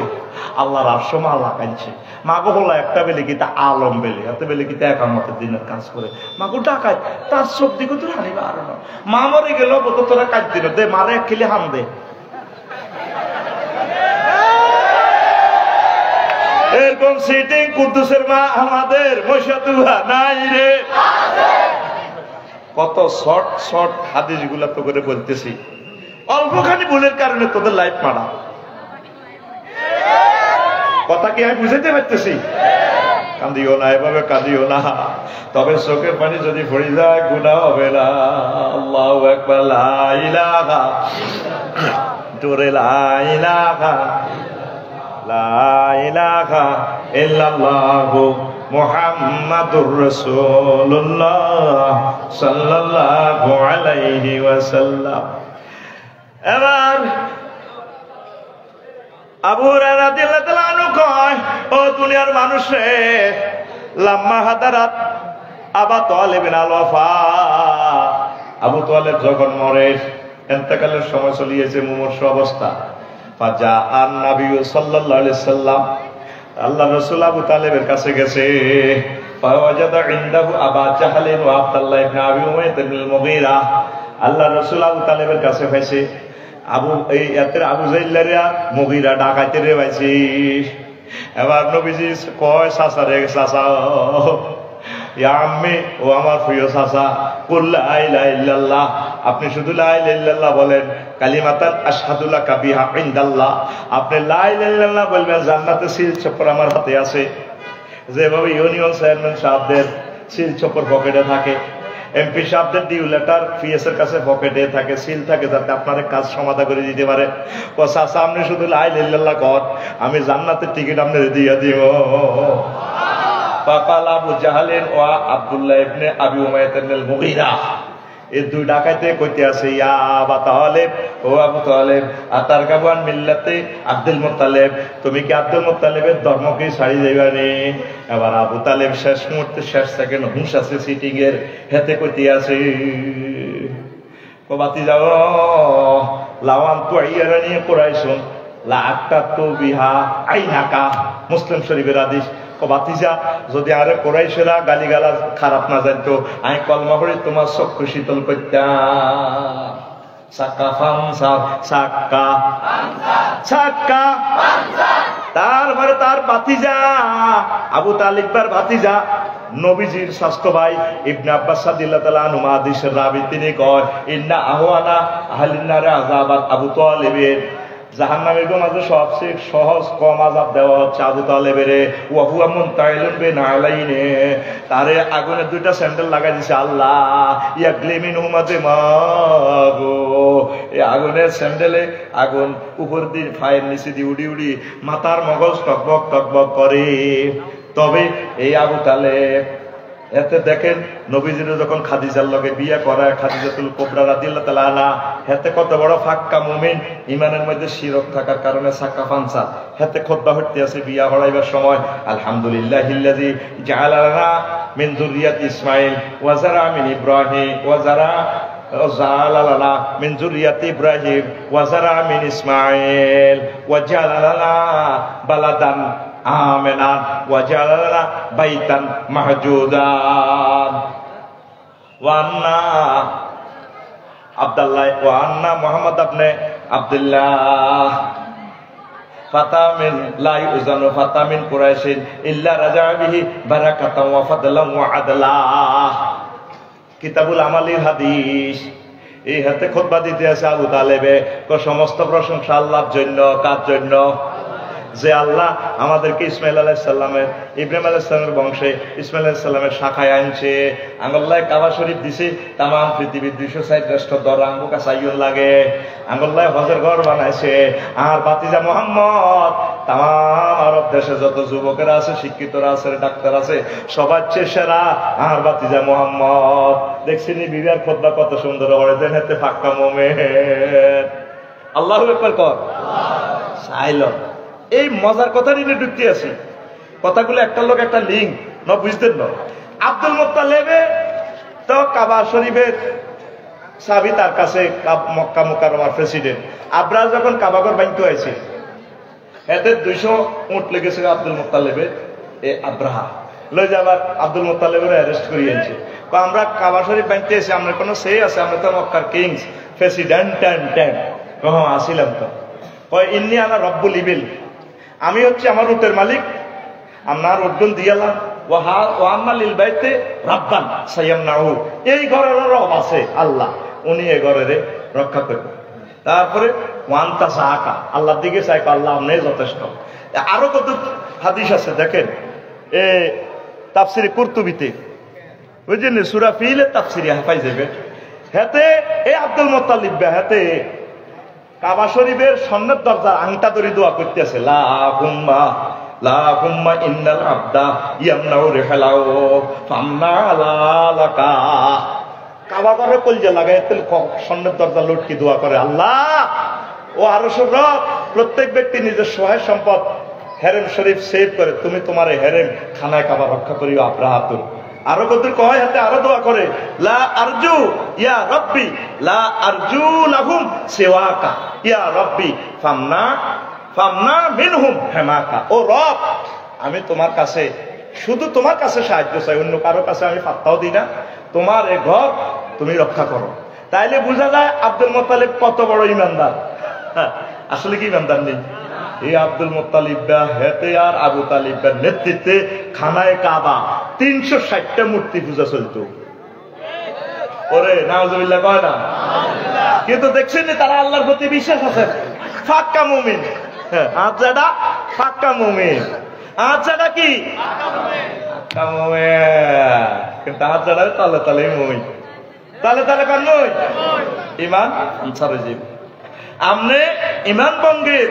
আল্লাহর আরশে আল্লাহ কাঁদছে মাগো হলা একটা বেলে কি তা আলম বেলে হাতে বেলে কি তা একামতের দিনের কাজ করে মাগো ডাকায় তার সব দিকে তো হানিবা আর না মা মরে গেল তো তোরা কাজ দিল দে মারে এক খেলে হাম দে এরকম সিটিং কুদ্দুসের মা আমাদের মশাতুহা নাই রে কত শর্ট শর্ট হাদিস গুলা তো করে বলতেছি অল্পখানি ভুলের কারণে তোদের লাইফ মারা কথা কি আমি বুঝাইতে পারতেছি কাঁদিও না এভাবে কাঁদিও না তবে চোখের পানি যদি পড়ে যায় গুনাহ হবে না আল্লাহু আকবার লা ইলাহা জোরে লা ইলাহা লা ইলাহা ইল্লাল্লাহু মুহাম্মাদুর রাসূলুল্লাহ সাল্লাল্লাহু আলাইহি ওয়াসাল্লাম এবার আবু হুরায়রা রাদিয়াল্লাহু তাআলা আনহু কয় ও দুনিয়ার মানুষে লাম্মা হাদারাত আবু তালিব আল ওয়াফা আবু তালিব যখন মরে ইন্তেকালের সময় চলিয়েছে মুমূর্ষু অবস্থা ফাজা আন নবী সাল্লাল্লাহু আলাইহি সাল্লাম আল্লাহ রাসূল আবু তালিবের কাছে গেছে ফাওয়াজাদা ইনদাহু আবা জাহল ওয়া আব্দুল্লাহ ইবনে আবি উমাইয়া ইবনে মুগীরা আল্লাহ রাসূল আবু তালিবের কাছে পাইছে আবু এই এতের আবু জাইল্লারা মুগীরা ডাকাইতে রে পাইছে এবার নবীজি কয় চাচা রে চাচা ইয়া আম্মি ও আমার প্রিয় চাচা কুল লা ইলাহা ইল্লাল্লাহ আপনি শুধু লা ইলাহা ইল্লাল্লাহ বলেন কালিমাতান আশহাদু লাকা বিহা ইনদাল্লাহ আপনি লা ইলাহা ইল্লাল্লাহ বলবেন জান্নাতে সিল চপ্পর আমার হাতে আছে যেভাবে ইউনিয়ন চেয়ারম্যান সাহেবদের সিল চপ্পর পকেটে থাকে এমপি সাহেবদের ডিউ লেটার পিএস এর কাছে পকেটে থাকে সিল থাকে যাতে আপনার কাজ সমাধা করে দিতে পারে ও চাচা আপনি শুধু লা ইলাহা ইল্লাল্লাহ কর আমি জান্নাতের টিকিট আপনাদের দিয়ে দিব ফাকাল আবু জাহালিন ওয়া আব্দুল্লাহ ইবনে আবি উমাইয়া আল মুগীরা, এই দুই ডাকাইতে কইতে আছে ইয়া আবু তালেব, ও আবু তালেব আতারগাবু আন মিল্লাতে আব্দুল মুত্তালিব, তুমি কি আব্দুল মুত্তালিবের ধর্মকে ছাড়ি যাইবানি? এবার আবু তালেব শেষ মুহূর্তে শেষ সেকেন্ড হুঁশ আছে সিটিং এর, হেতে কইতে আছে ও বাতি যাও লাওয়ান তো আইয়ারানি কুরাইশুন লা আক্তাতু বিহা আইনাকা, মুসলিম শরীফের হাদিস। ও বাতিজা, যদি আরে কুরাইশেরা গালিগালাজ খারাপ না জানতো, আমি কলমা পড়ে তোমার চক্ষু শীতল করতাম। সাক্কা ফানসা সাক্কা সাক্কা, তারপরে তার ভাতিজা আবু তালিবার ভাতিজা নবীজির স্বাস্থ্য ভাই ইবনে আব্বাস রাদিয়াল্লাহু তাআলা আনহু হাদিসের রাবী, তিনি কয় ইন্না আহওয়ানা আহলিন নার আযাবাত আবু তালিবের, জাহান্নামের মাঝে সবচেয়ে সহজ কম আযাব দেওয়া হচ্ছে আবু তালেবের। ওয়া হুয়া মুনতাইলুন বিনালাইনে, তারে আগুনের দুইটা স্যান্ডেল লাগাই দিছে আল্লাহ। ইয়াগলিমিনহুমা দিমাগু, এই আগুনের স্যান্ডেলে আগুন উপর দিয়ে ফায়ের নিচে দিয়ে উড়ি উড়ি মাথার মগজ টকবক টকবক করে। তবে এই আবু তালেব, এতে দেখেন নবীজির যখন খাদিজার লগে বিয়ে করায় খাদিজাতুল কুবরা রাদিয়াল্লাহু তাআলা আনহা, হেতে কত বড় ফাক্কা মুমিন, ইমানের মধ্যে শিরক থাকার কারণে সাক্কা ফানসা, হেতে খুতবা হইতে আছে বিয়া হড়াইবার সময় আলহামদুলিল্লাহিল্লাযী জাআলা লানা মিন যুররিয়াতি ইসমাঈল ওয়া যারা মিন ইব্রাহিম ওয়া যারা জাআলা লানা মিন যুররিয়াতি ইব্রাহিম ওয়া যারা মিন ইসমাঈল ওয়া জাআলা লানা বালাদান আমেনা ওয়া জাআলা লানা বাইতান মাহজুদান ওয়া আন্না আব্দুল্লাহ ওয়া আন্না মুহাম্মদ ইবনে আব্দুল্লাহ ফাতামিন লা ইউজানু ফাতামিন কুরাইশিন ইল্লা রাজা বিহি বারাকাতাও ওয়া ফাদলান ওয়া আদলা। কিতাবুল আমালির হাদিস। এই হাতে খুতবা দিতে আছে আবু তালেবে, সমস্ত প্রশংসা আল্লাহর জন্য। কার জন্য? যে আল্লাহ আমাদেরকে ইসমাইল আলাইহিস সালামের ইব্রাহিম আলাইহিস সালামের বংশে ইসমাইল আলাইহিস সালামের শাখায় আনছে। আঙ্গুল্লাহ কাবা শরীফ দিছে, তাম পৃথিবীর 260 রাষ্ট্র দর আঙ্গুকা সাইয়ুন লাগে। আঙ্গুল্লাহ হজের ঘর বানাইছে। আর বাতিজা মোহাম্মদ তাম আরব দেশে যত যুবকেরা আছে, শিক্ষিতরা আছে, ডাক্তার আছে, সবার চেয়ে সেরা আর বাতিজা মোহাম্মদ। দেখছিনি বিবিয়ার খুতবা কত সুন্দর করে দেন, হাতে ফাক্কা মোমেন। আল্লাহু আকবার কর সাইলন। এই মজার কথা নিয়ে ঢুকতে আছি, কথাগুলো একটা লোক একটা লিঙ্ক ন বুঝতেন না। আব্দুল মুত্তালিবে তো কাবা শরীফের চাবি তার কাছে, মক্কা মুকাররমার প্রেসিডেন্ট। আব্রাহ যখন কাবাঘর বানিতে হয়েছে, এদের 200 উট লেগেছে আব্দুল মুত্তালিবে। এ আব্রাহা লই যাবার আব্দুল মুত্তালিবের অ্যারেস্ট করিয়ে আনছে। আমরা কাবা শরীফ বানিতে এসে আমরা কোনো সে আছে, আমরা তো মক্কার কিংস প্রেসিডেন্ট আসিলাম তো। ইন্নি আনা রব্বুল ইবিল, আমি হচ্ছে আমার উটের মালিক, আপনার উদ্দুল দিয়ালাম। এই ঘরের রব আছে আল্লাহ, উনি এই ঘরের রক্ষা করবেন। তারপরে ওয়ান্তা সাহাকা, আল্লাহর দিকে চাই, আল্লাহ আপনি যথেষ্ট। আরো কত হাদিস আছে দেখেন, এ তাফসিরে কুরতুবিতে বুঝলেন, সূরা ফিলে তাফসিরে পাই যাবে। হেতে এ আব্দুল মুত্তালিব হেতে কাবা শরীফের স্বর্ণের দরজা আংটা ধরে দোয়া করতেছে, লা হুম্মা লা হুম্মা ইন্নাল আবদা ইয়ামনাউ রিহালাউ ফামনা লাকা। কাবা ঘরে কলজা লাগায় তেল স্বর্ণের দরজা লটকি দোয়া করে, আল্লাহ ও আরশের রব, প্রত্যেক ব্যক্তি নিজের সহায় সম্পদ হেরেম শরীফ সেভ করে, তুমি তোমার হেরেম খানায় কাবা রক্ষা করিও আব্রাহাতুর। আরো কত কয় হাতে আরো দোয়া করে, লা আরজু ইয়া রব্বি লা আরজু লাহুম সিওয়াকা ইয়া রব্বি ফামনা ফামনা মিনহুম হিমাকা। ও রব, আমি তোমার কাছে, শুধু তোমার কাছে সাহায্য চাই, অন্য কারো কাছে আমি পাত্তাও দিই না। তোমার এ ঘর তুমি রক্ষা করো। তাইলে বোঝা যায় আব্দুল মুত্তালিব কত বড় ইমানদার। আসলে কি ইমানদার নেই? এই আব্দুল মুত্তালিব হেতে আর আবু তালিবের নেতৃত্বে খানায় কাবা 360টা মূর্তি পূজা চলতো। ওরে নাউজুবিল্লাহ কয় না? কিন্তু দেখছেন তারা আল্লাহর প্রতি বিশ্বাস আছে, ফাক্কা মুমিন। আচ্ছাটা ফাক্কা মুমিন, আচ্ছাটা কি ফাক্কা মুমিন, কিন্তু আচ্ছাটা তালে তালে মুমিন, তালে তালে কার নই ইমান আনসারে জীব। আমনে ইমান ভঙ্গের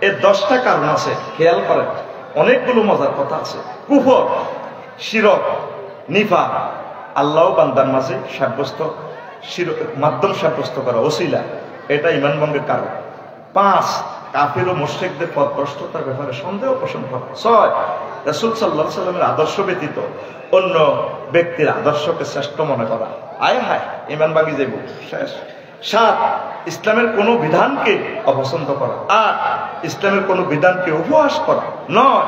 এর 10টা কারণ আছে, খেয়াল করেন, অনেকগুলো মজার কথা আছে। কুফর, শিরক নিফা আল্লাহ বান্দার মাঝে সাব্যস্ত মাধ্যম সাব্যস্ত করা ওসিলা, এটা ইমান ভঙ্গের কারণ। 5 কাফির ও মুশরিকদের পথভ্রষ্টতার ব্যাপারে সন্দেহ পোষণ করা। 6 রাসূল সাল্লাল্লাহু আলাইহি সাল্লামের আদর্শ ব্যতীত অন্য ব্যক্তির আদর্শকে শ্রেষ্ঠ মনে করা। আয় হায়, ইমান ভাঙি যাইব শেষ। 7 ইসলামের কোনো বিধানকে অপছন্দ করা। 8 ইসলামের কোনো বিধানকে উপহাস করা। 9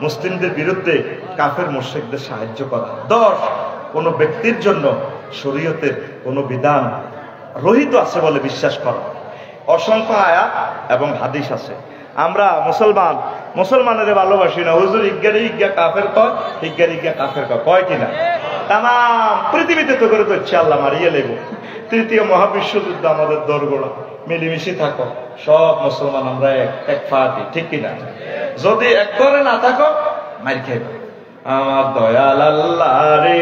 মুসলিমদের বিরুদ্ধে কাফের মুশরিকদের সাহায্য করা। 10 কোনো ব্যক্তির জন্য শরীয়তের কোনো বিধান রহিত আছে বলে বিশ্বাস করা। অসংখ্য আয়াত এবং হাদিস আছে। আমরা মুসলমানের ভালোবাসি না, হুজুর ইজ্ঞারে ইজ্ঞা কাফের কয়, ইজ্ঞারে ইজ্ঞা কাফের কয় কিনা? তাম পৃথিবীতে তো করে তো ইচ্ছা আল্লাহ মারিয়ে লেব। তৃতীয় মহাবিশ্বযুদ্ধ আমাদের দোরগোড়া, মিলিমিশি থাকো সব মুসলমান, আমরা এক পার্টি, ঠিক কিনা? যদি এক ঘরে না থাকো মার খাইবে। আমার দয়াল আল্লাহ রে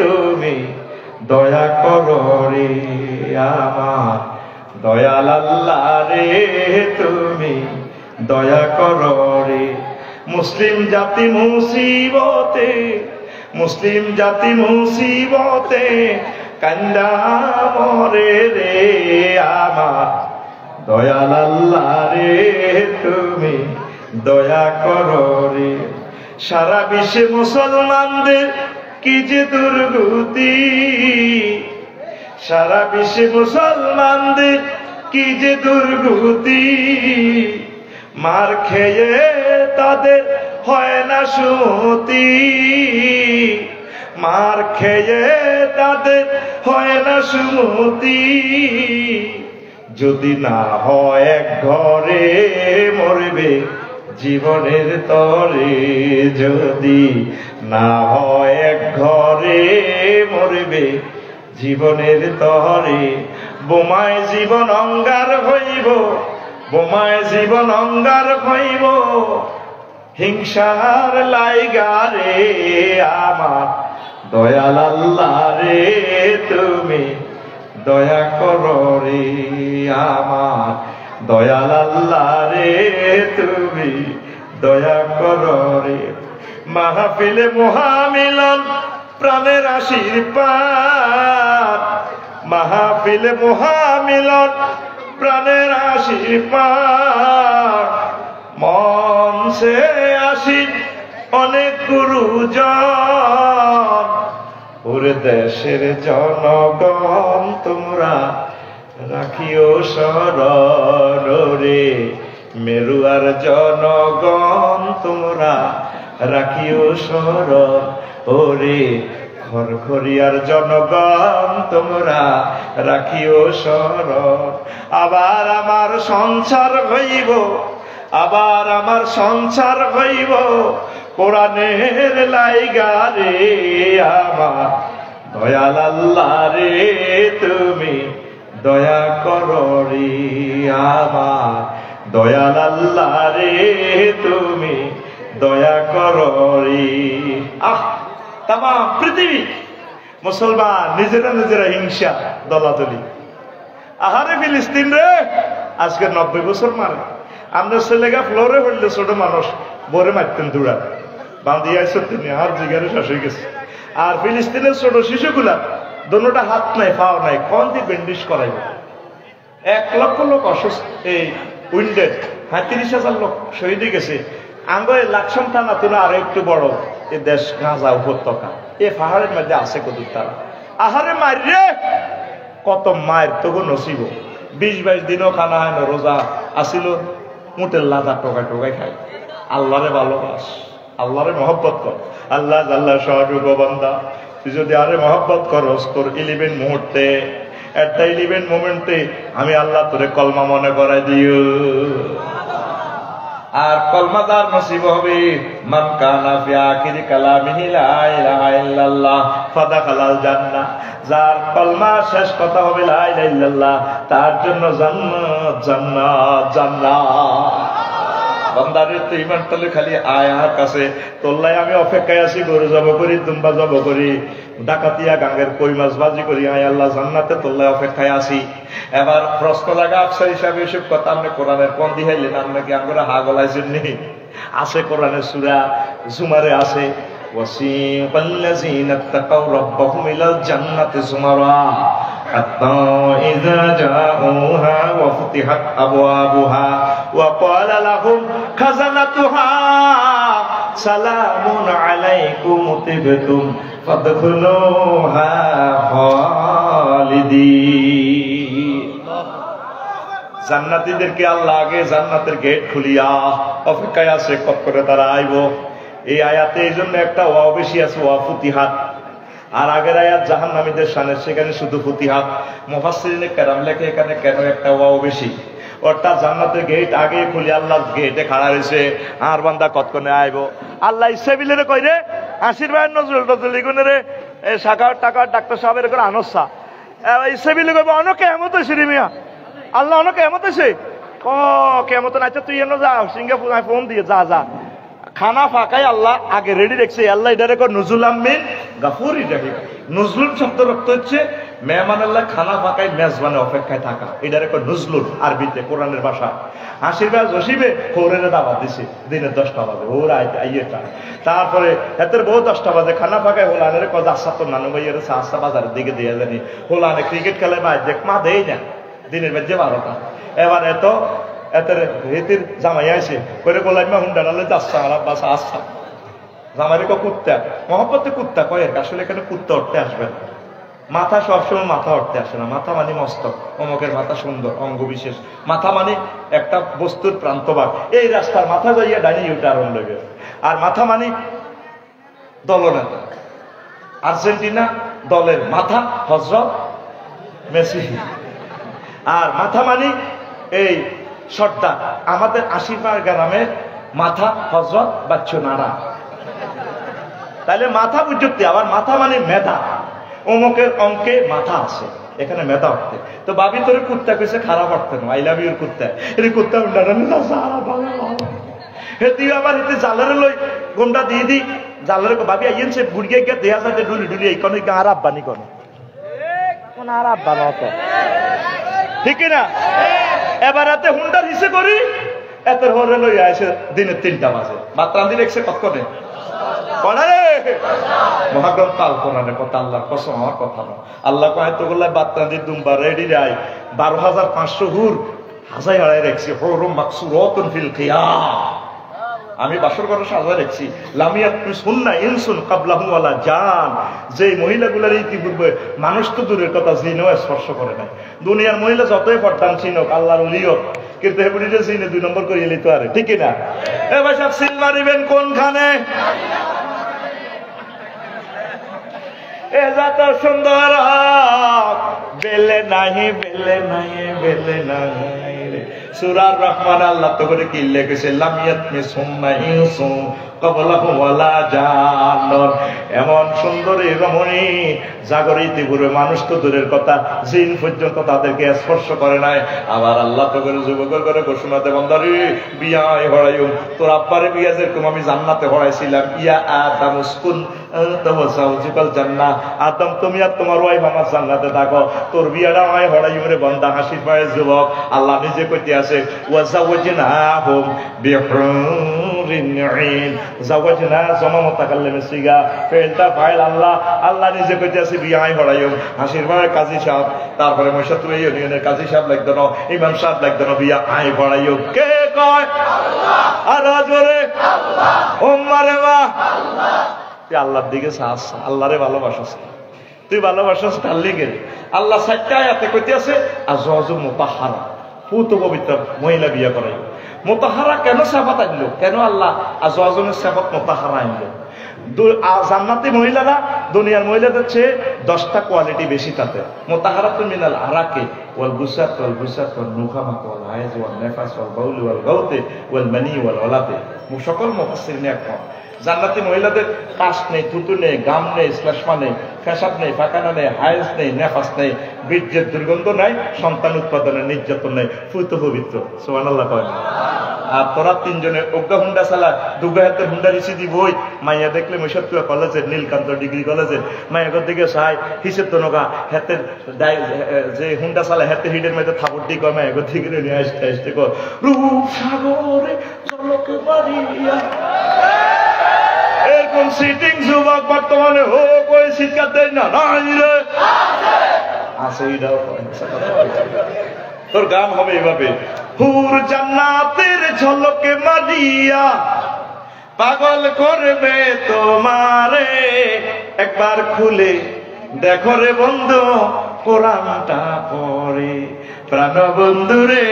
তুমি দয়া করো রে, আমার দয়াল আল্লাহ রে তুমি দয়া করো রে। মুসলিম জাতি মুসিবতে, মুসলিম জাতি মুসিবতে কান্দা মরে রে, আমার দয়াল আল্লাহ রে তুমি দয়া করো রে। সারা বিশ্বে মুসলমানদের কি যে দুর্গতি, সারা বিশ্বে মুসলমানদের কি যে দুর্গতি, মার খেয়ে তাদের হয় না সুমতি, মার খেয়ে তাদের হয় না সুমতি। যদি না হয় এক ঘরে মরবে জীবনের তরে, যদি না হয় এক ঘরে মরবে জীবনের তরে। বোমায় জীবন অঙ্গার হইব, বোমায় জীবন অঙ্গার হইব, হিংসার লাইগারে আমার দয়াল আল্লাহ রে তুমি দয়া করো রে, আমার দয়াল আল্লাহ রে তুমি দয়া করো রে। মাহফিলে মহামিলন প্রাণের আশীর্বাদ, মাহফিলে মহামিলন প্রাণের আশীর্বাদ। মঞ্চে আসি অনেক গুরুজন, ওরে দেশের জনগণ তোমরা রাখিও শরণ রে, মেরুয়ার জনগণ তোমরা রাখিও শরণ ওরে, খরখরিয়ার জনগণ তোমরা রাখিও শরণ। আবার আমার সংসার হইব, আবার আমার সংসার হইব কোরআনের লাইগারে, আমার দয়াল আল্লাহ রে তুমি দয়া করো রে, আমার দয়াল আল্লাহ রে তুমি দয়া করো রে। তাম পৃথিবী মুসলমান নিজেরা নিজেরা হিংসা দলাদলি। আহারে ফিলিস্তিন রে আজকে 90 বছর মারে, আমরা ছেলেগা ফ্লোরে হইলে ছোট মানুষ বরে মারতেন দূরা বাঁধিয়ে আইস তিনি, আর জিগারে শেষ হয়ে গেছে। আর ফিলিস্তিনের ছোট শিশুগুলা দোনোটা হাত নাই পাও নাই, কোন দিয়ে ব্যান্ডেজ করাইবে। 1 লক্ষ লোক অসুস্থ, এই উইন্ডেড 35,000 লোক শহীদ গেছে। আঙ্গয়ে লাকসাম থানা তুলে আরো একটু বড় এ দেশ গাঁজা উপত্যকা, এ পাহাড়ের মধ্যে আছে কত তারা। আহারে মার রে কত মায়ের তবু নসিব। 20-22 দিনও খানা হয় না, রোজা আসিল মুটের লাদা টোকায় টোকায় খায়। আল্লাহরে ভালোবাস, আল্লাহরে মহব্বত কর। আল্লাহ আল্লাহ সহযোগ বান্দা, তুই যদি আরে মহব্বত করস তোর 11 মুহূর্তে একটা 11 মোমেন্টে আমি আল্লাহ তোরে কলমা মনে করাই দিও। আর কলমাদার নসিব হবে মান কানা ফি আখিরি কালামিহি লা ইলাহা ইল্লাল্লাহ ফাদাখালাল জান্নাহ। যার কলমা শেষ কথা হবে লা ইলাহা ইল্লাল্লাহ, তার জন্য জান্নাত জান্নাত জান্নাত। বান্দারে তো ইমান তালে খালি আয়ার কাছে তোল্লাই আমি অপেক্ষায় আছি, গরু জব করি, দুম্বা জব করি, ডাকাতিয়া গাঙ্গের কই মাছ বাজি করি, আয় আল্লাহ জান্নাতে তোল্লাই অপেক্ষায় আছি। এবার প্রশ্ন লাগা আফসার হিসাবে এসব কথা আপনি কোরআনের কোন দিহাইলেন, আপনাকে আমরা হা গলাইছেন নি? আছে কোরআনের সূরা জুমারে আছে, وسيق الذين اتقوا ربهم إلى الجنة زمرا حتى إذا جاءوها وفتحت أبوابها وقال لهم خزنتها سلام عليكم طبتم فادخلوها خالدين জান্নাতীদেরকে আল্লাহ আগে জান্নাতের গেট খুলিয়া অপেক্ষায় আছে কত করে তারা আইব। এই আয়াতে এই জন্য একটা ওয়াও বেশি আছে, ওয়া ফুতিহাত। আর আগের আয়াত জাহান্নামীদের শানে, সেখানে শুধু ফুতিহাত। মুফাসসিরিনে কেরাম লেখে এখানে কেন একটা ওয়াও বেশি, অর্থাৎ জান্নাতের গেট আগে খুলি আল্লাহ গেটে খাড়া রয়েছে, আর বান্দা কতক্ষণে আইব। আল্লাহ ইসরাইলের কইরে আশীর্বাদ নজরুল নজরুল ইগুনে রে শাখার টাকা ডাক্তার সাহেবের করে আনসা ইসরাইলে কইব অনকে এমত হইছে মিয়া, আল্লাহ অনকে এমত হইছে ক কেমত নাইতে তুই এনে যা সিঙ্গাপুর ফোন দিয়ে যা যা খানা ফাঁকাই আল্লাহ আগে রেডি রেখেছে। আল্লাহ এটারে নজরুল আমিন গাফুরি রাহিম। নজরুল শব্দ রক্ত হচ্ছে মেহমান আল্লাহ খানা ফাঁকাই মেজবানে অপেক্ষায় থাকা, এটারে নজরুল আরবিতে কোরআনের ভাষা। আশীর্বাদ জসিবে খোরের দাওয়াত দিছে দিনের 10টা বাজে ওর আইয়েটা, তারপরে এতের বহু 10টা বাজে খানা ফাঁকায় হোলানের কজ আশা তো নানু ভাইয়ের আশা বাজারের দিকে দিয়ে জানি হোলানে ক্রিকেট খেলে মা দেখ মা দেই না দিনের বেজে 12টা। এবার এত এতের হেতির জামাই আসে করে বললাম মা হুন্ডা নালে যাচ্ছা আর বাসা আসছা জামাইরে কুত্তা মহব্বতে কুত্তা কয়ের আসলে এখানে কুত্তা উঠতে আসবে না। মাথা সবসময় মাথা উঠতে আসে না, মাথা মানে মস্তক, অমকের মাথা সুন্দর অঙ্গ বিশেষ, মাথা মানে একটা বস্তুর প্রান্তভাগ। এই রাস্তার মাথা যাইয়া ডাইনি উঠে আরম্ভ লাগে। আর মাথা মানে দলনেতা, আর্জেন্টিনা দলের মাথা হযরত মেসি। আর মাথা মানে এই সর্দার, আমাদের আশিরপাড় গ্রামের মাথা হযরত বাচ্চু নারা। তাহলে মাথা বুঝতে, আবার মাথা মানে মেধা, অমুকের অঙ্কে মাথা আছে, এখানে মেধা উঠতে। তো বাবি তোর কুত্তা কইছে খারাপ অর্থে না, আই লাভ ইউর কুত্তা এর কুত্তা হেতি আবার হেতে জালের লই গোমটা দিয়ে দি জালের বাবি আইয়েছে বুড়িয়ে গিয়ে দেয়া যাতে ডুলি ডুলি এই কোন আর আব্বানি কোন কোন আর আব্বা না তো ঠিক না। এবার এতে হুন্ডার হিসে করি এত হরে লই আসে দিনের 3টা বাজে মাত্রান দিন একসে কত করে মহাগ্রন্থ আল কোরআনের কথা, আল্লাহর কসম আমার কথা না। আল্লাহ কয় তো বললে বাত্রা দিয়ে দুম্বা রেডি রাই 12,500 হুর হাজাই হারাই রাখছি হুরুম মাকসুরাতুন ফিল কিয়াম। আমি বাসর ঘরে সাজা রেখেছি লামিয়াত সুন্না ইনসুন কাবলাহু ওয়ালা জান। যে মহিলাগুলোর ইতিপূর্বে মানুষ তো দূরের কথা জিনও স্পর্শ করে নাই। দুনিয়ার মহিলা যতই পর্দান চিনক আল্লাহর ওলিও, কিন্তু হেবুলিটা জিনে 2 নম্বর করে এলি তো আরে ঠিক না। এ ভাই সব সিল মারিবেন কোনখানে? এ যত সুন্দর বেলে নাহি বেলে নাই বেলে নাই। সূরার রহমান আল্লাহ তো করে কি লিখেছে লামিয়াত মে সুন্না ইনসু কবলাহু ওয়ালা জান। এমন সুন্দর রমণী জাগরিতে পুরো মানুষ তো দূরের কথা জিন পর্যন্ত তাদেরকে স্পর্শ করে নাই। আবার আল্লাহ তো করে যুবকের করে ঘোষণা দেব বন্দারি বিয়ায় হড়াইও তোর আব্বারে বিয়া যেরকম আমি জান্নাতে হড়াইছিলাম ইয়া আদম উসকুন তাওয়াসাউজিকাল জান্নাহ। আদম তুমি আর তোমার ওয়াইফ আমার জান্নাতে থাকো, তোর বিয়াটা হয় হড়াইও রে বান্দা হাসির পায়ে যুবক। আল্লাহ নিজে কইতে আছে ওয়া যাওয়াজনাহুম বিহুরিন ঈন। যাওয়াজনা জমা মুতাকাল্লিম সিগা ফেলটা ফাইল আল্লাহ, আল্লাহ নিজে কইতে আছে বিয়ায় হড়াইও হাসির পায়ে কাজী সাহেব, তারপরে মশাতুই ইউনিয়নের কাজী সাহেব লাগতো না, ইমাম সাহেব লাগতো না, বিয়া আই হড়াইও কে কয়? আল্লাহ। আর জোরে আল্লাহ। ওম্মারে বাহ আল্লাহ। তুই আল্লাহর দিকে চাস, আল্লাহরে ভালোবাসস, তুই ভালোবাসস তার লিগে। আল্লাহ 4টা আয়াতে কইতে আছে আজওয়াজু মুতাহহারা, পুত পবিত্র মহিলা বিয়ে করাই। মুতাহহারা কেন সিফাত আনলো? কেন আল্লাহ আজওয়াজুনের সিফাত মুতাহহারা আনলো? জান্নাতি মহিলারা দুনিয়ার মহিলাদের চেয়ে 10টা কোয়ালিটি বেশি। তাতে মুতাহহারাতুন মিনাল আরাকি ওয়াল বুসাত ওয়াল বুসাত ওয়াল নুখামা ওয়াল হাইজ ওয়াল নাফাস ওয়াল বাউল ওয়াল গাউতি ওয়াল মানি ওয়াল ওলাতে। সকল মুফাসসিরিন একমত জান্নাতি মহিলাদের কাশ নেই, থুতু নেই, গাম নেই, শ্লেষ্মা নেই, ফেসাব নেই, পায়খানা নেই, হায়েজ নেই, নেফাস নেই, বীর্যের দুর্গন্ধ নাই, সন্তান উৎপাদনের নির্যাতন নেই, ফুত পবিত্র। সুবহানাল্লাহ কয় না? আর তোরা 3 জনে অজ্ঞা হুন্ডা চালা দুগা হাতের হুন্ডা রিসি দি বই মাইয়া দেখলে মৈশাতুয়া কলেজের নীলকান্ত ডিগ্রি কলেজের মায়ের দিকে চাই হিসেব তো নগা হাতের যে হুন্ডা চালা হাতে হিডের মধ্যে থাপড় দি কয় মায়ের দিকে নিয়ে আসতে আসতে কয় রূপ সাগরে জলকে বাড়িয়া এরকম সিটিং যুবক বর্তমানে হোক ওই শিক্ষা দেয় না নাই রে আছে এটাও তোর গান হবে এভাবে হুর জান্নাতের ঝলকে মারিয়া পাগল করবে তোমারে একবার খুলে দেখো রে বন্ধু কোরআনটা পড়ে প্রাণ বন্ধু রে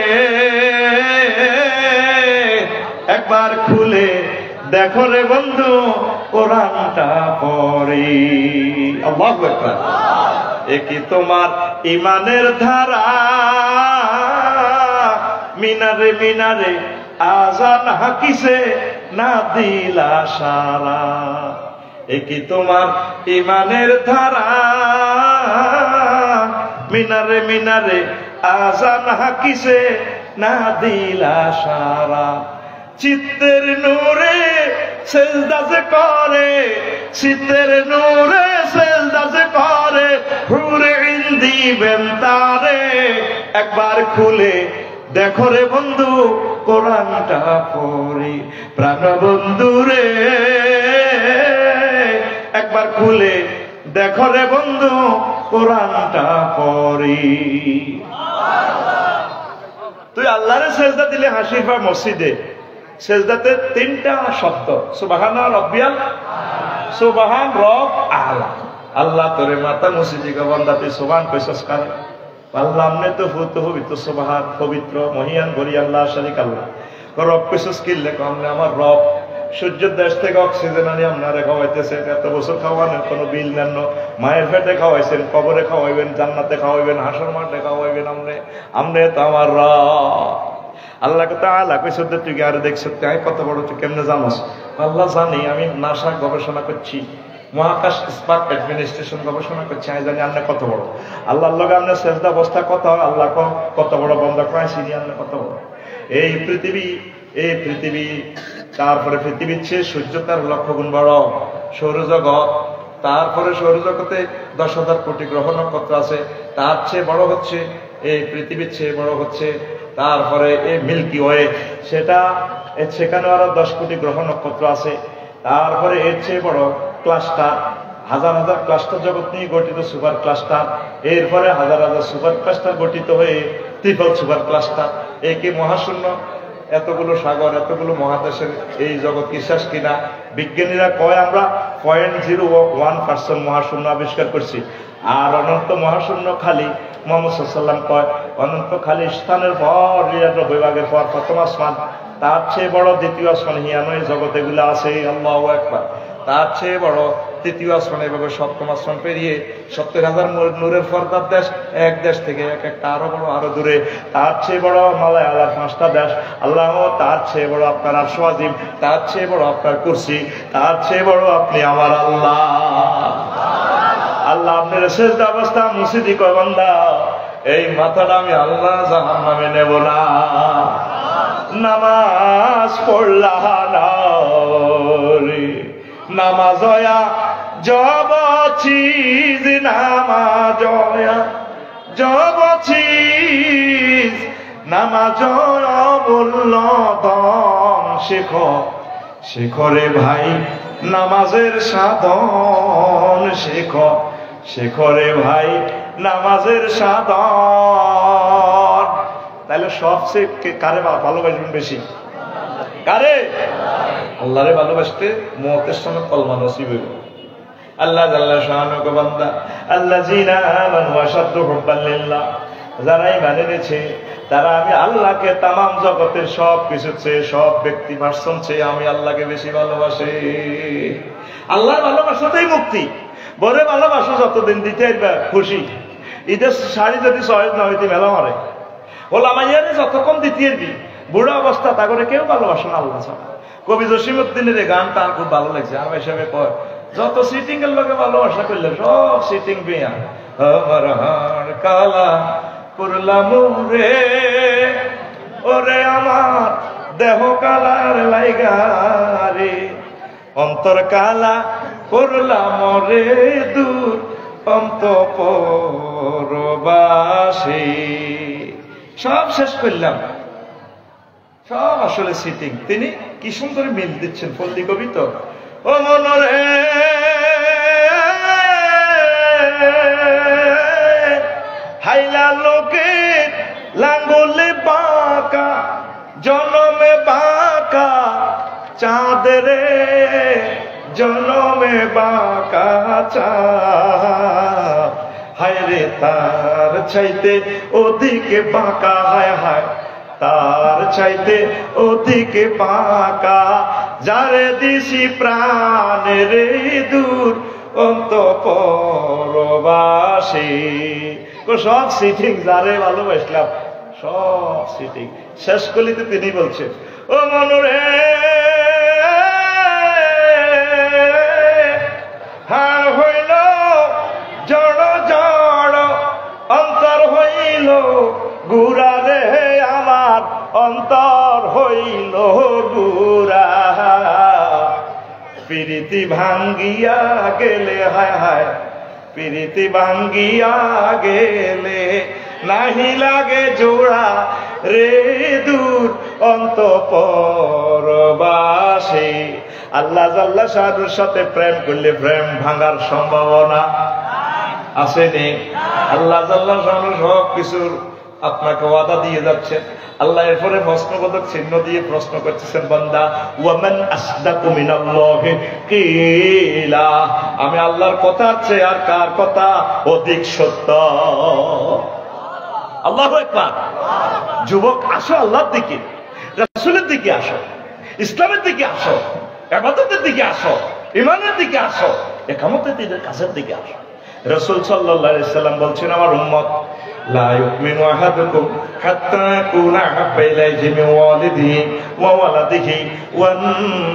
একবার খুলে দেখো রে বন্ধু কোরআনটা পড়ে আল্লাহু আকবার একি তোমার ইমানের ধারা মিনারে মিনারে আজান হাকিছে না দিলা সারা একি তোমার ইমানের ধারা মিনারে মিনারে আজান হাকিছে না দিলা সারা চিত্তের নূরে সেজদা যে করে চিত্তের নূরে সেজদা যে করে হুরে দিবেন তারে একবার খুলে দেখো রে বন্ধু কোরআনটা পড়ি প্রাণ বন্ধু রে একবার খুলে দেখো রে বন্ধু কোরআনটা পড়ি তুই আল্লাহরে সেজদা দিলে হাসির পা মসজিদে সেজদাতে তিনটা শব্দ সুবহান রাব্বিয়াল সুবহান রব আলা আল্লাহ তোরে মাতা মসজিদে বান্দা তুই সুবহান কইছস কারে আল্লাহ আমনে তো ফুত পবিত্র সুবহান পবিত্র মহিয়ান গরি আল্লাহ শারিক আল্লাহ রব কইছস কিল্লে আমনে আমার রব সূর্যের দেশ থেকে অক্সিজেন আনি আপনারে খাওয়াইতেছে এত বছর খাওয়ানোর কোনো বিল নেন মায়ের পেটে খাওয়াইছেন কবরে খাওয়াইবেন জান্নাতে খাওয়াইবেন হাসর মাঠে খাওয়াইবেন আমনে তো আমার রব আল্লাহকে তাআলা কইছে তুই কি আর দেখছ তুই কত বড় তুই কেমনে জানোস আল্লাহ জানি আমি নাসা গবেষণা করছি মহাকাশ স্পার্ক অ্যাডমিনিস্ট্রেশন গবেষণা করছি আমি জানি আপনি কত বড় আল্লাহর লগে আপনার সেজদা অবস্থা কত আল্লাহ কত বড় বন্ধ করাইছি আপনি কত বড় এই পৃথিবী তারপরে পৃথিবীর চেয়ে সূর্য তার 1,00,000 গুণ বড় সৌরজগৎ তারপরে সৌরজগতে 10,000 কোটি গ্রহ নক্ষত্র আছে তার চেয়ে বড় হচ্ছে এই পৃথিবীর চেয়ে বড় হচ্ছে তারপরে এই মিল্কি ওয়ে সেখানে আরো 10 কোটি গ্রহ নক্ষত্র আছে তারপরে এর চেয়ে বড় ক্লাস্টার হাজার হাজার ক্লাস্টার জগৎ নিয়ে গঠিত সুপার ক্লাস্টার এরপরে হাজার হাজার সুপার ক্লাস্টার গঠিত হয়ে ট্রিপল সুপার ক্লাস্টার একে মহাশূন্য এতগুলো সাগর এতগুলো মহাদেশের এই জগৎ বিশ্বাস কিনা বিজ্ঞানীরা কয় আমরা 0.01% মহাশূন্য আবিষ্কার করছি আর অনন্ত মহাশূন্য খালি মুহাম্মদ সাল্লাল্লাহু আলাইহি ওয়াসাল্লাম কয় অনন্ত খালি স্থানের পর 99 ভাগের পর প্রথম আসমান তার চেয়ে বড় দ্বিতীয় আসমান হিয়ানো এই জগৎ এগুলো আছে আল্লাহু আকবার তার চেয়ে বড় তৃতীয় আসমান এভাবে সপ্তম আসমান পেরিয়ে 70,000 নূরের পর্দার দেশ এক দেশ থেকে এক একটা আরো বড় আরো দূরে তার চেয়ে বড় মালায়ালার 5টা দেশ আল্লাহ তার চেয়ে বড় আপনার আরশ আজিম তার চেয়ে বড় আপনার কুরসি তার চেয়ে বড় আপনি আমার আল্লাহ আল্লাহ আপনার সেজদা অবস্থা মুসিদি কয় বান্দা এই মাথাটা আমি আল্লাহ জাহান্নামে নেব না নামাজ পড়লা না রে নামাজয়া জবচিজ নামাজয়া জবচিজ নামাজয়া বলল দম শেখরে ভাই নামাজের সাধন শেখরে ভাই নামাজের সাধন তাহলে সবচেয়ে কারে ভালোবাসবেন বেশি কারে আল্লাহরে ভালোবাসতে মওতের সময় কলমা নসিব হইব আল্লাহ জাল্লা শাআনুহু বান্দা আল্লাযিনা আমানু আশাদ্দু হুব্বান লিল্লাহ যারা ঈমান এনেছে তারা আমি আল্লাহকে তামাম জগতের সব কিছু চেয়ে সব ব্যক্তি পার্সন চেয়ে আমি আল্লাহকে বেশি ভালোবাসি আল্লাহর ভালোবাসাতেই মুক্তি বরে ভালোবাসো যতদিন দিতে খুশি ঈদের শাড়ি যদি সহজ না হইতে মেলা মারে ওলা মাইয়ারে যতক্ষণ দিতে বুড়া অবস্থা তা করে কেউ ভালোবাসে না আল্লাহ ছাড়া কবি জসিমউদ্দিনের এই গান তার খুব ভালো লাগছে আমার হিসাবে কয় যত সিটিং এর লোকে ভালোবাসা করলে সব সিটিং বিয়া আমার হাড় কালা করলাম রে ওরে আমার দেহ কালার লাইগা রে অন্তর কালা করলাম রে দূর অন্তঃপুরবাসী সব শেষ করলাম সব আসলে সিটিং তিনি কি সুন্দর মিল দিচ্ছেন পল্লী কবি তো ও মনরে আলোকে লাঙ্গলে বাঁকা জনমে বাঁকা চাঁদ রে জনমে বাঁকা চাঁদ হায় রে তার চাইতে ওদিকে বাঁকা হায় হায় তার চাইতে ওদিকে বাঁকা যারে দিছি প্রাণ রে দূর অন্তঃপরবাসী সব সিটিং যারে ভালোবাসলাম সব সিটিং শেষ কলিতে তিনি বলছেন ও মনরে হার হইল জড় জড় অন্তর হইল গুড়া রে আমার অন্তর হইল গুড়া প্রীতি ভাঙ্গিয়া গেলে হায় হায় প্রীতি ভাঙ্গিয়া গেলে নাহি লাগে জোড়া রে দূর অন্তঃপরবাসী আল্লাহ জাল্লা শাহুর সাথে প্রেম করলে প্রেম ভাঙার সম্ভাবনা আসেনি আল্লাহ জাল্লা শাহু সব কিছুর আপনাকে ওয়াদা দিয়ে যাচ্ছেন আল্লাহ এরপরে প্রশ্নবোধক চিহ্ন দিয়ে প্রশ্ন করতেছেন বান্দা ওয়ামান আসদাকু মিনাল্লাহি কিলা আমি আল্লাহর কথা আছে আর কার কথা অধিক সত্য আল্লাহু আকবার যুবক আসো আল্লাহর দিকে রাসূলের দিকে আসো ইসলামের দিকে আসো ইবাদতের দিকে আসো ঈমানের দিকে আসো ইকামতের দিনের কাজের দিকে আসো রাসূল সাল্লাল্লাহু আলাইহি সাল্লাম বলছেন আমার উম্মত লা ইউমিনু আহাদুকুম হাত্তা ইয়াকুনা আহাব্বা ইলাইহি মিন ওয়ালিদিহি ওয়া ওয়ালাদিহি ওয়ান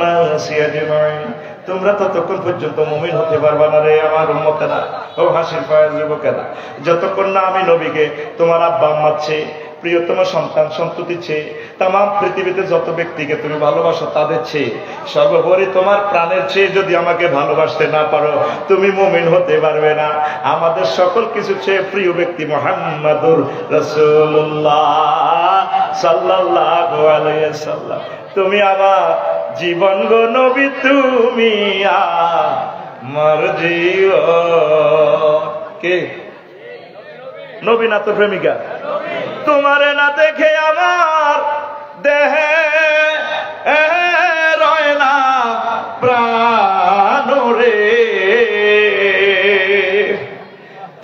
নাসি আজমাইন তোমরা ততক্ষণ পর্যন্ত মুমিন হতে পারবা না রে আমার উম্মতেরা ও হাসির ফায়েজ যুবকেরা যতক্ষণ না আমি নবীকে তোমার আব্বা আম্মার চেয়ে প্রিয়তম সন্তান সন্ততির চেয়ে তাম পৃথিবীতে যত ব্যক্তিকে তুমি ভালোবাসো তাদের চেয়ে সর্বোপরি তোমার প্রাণের চেয়ে যদি আমাকে ভালোবাসতে না পারো তুমি মুমিন হতে পারবে না আমাদের সকল কিছু চেয়ে প্রিয় ব্যক্তি মুহাম্মাদুর রাসূলুল্লাহ সাল্লাল্লাহু আলাইহি ওয়াসাল্লাম তুমি আমার জীবন গো নবী তুমি আমার জীবন কে নবী না তো প্রেমিকা তোমারে না দেখে আমার দেহে রয় না প্রাণ রে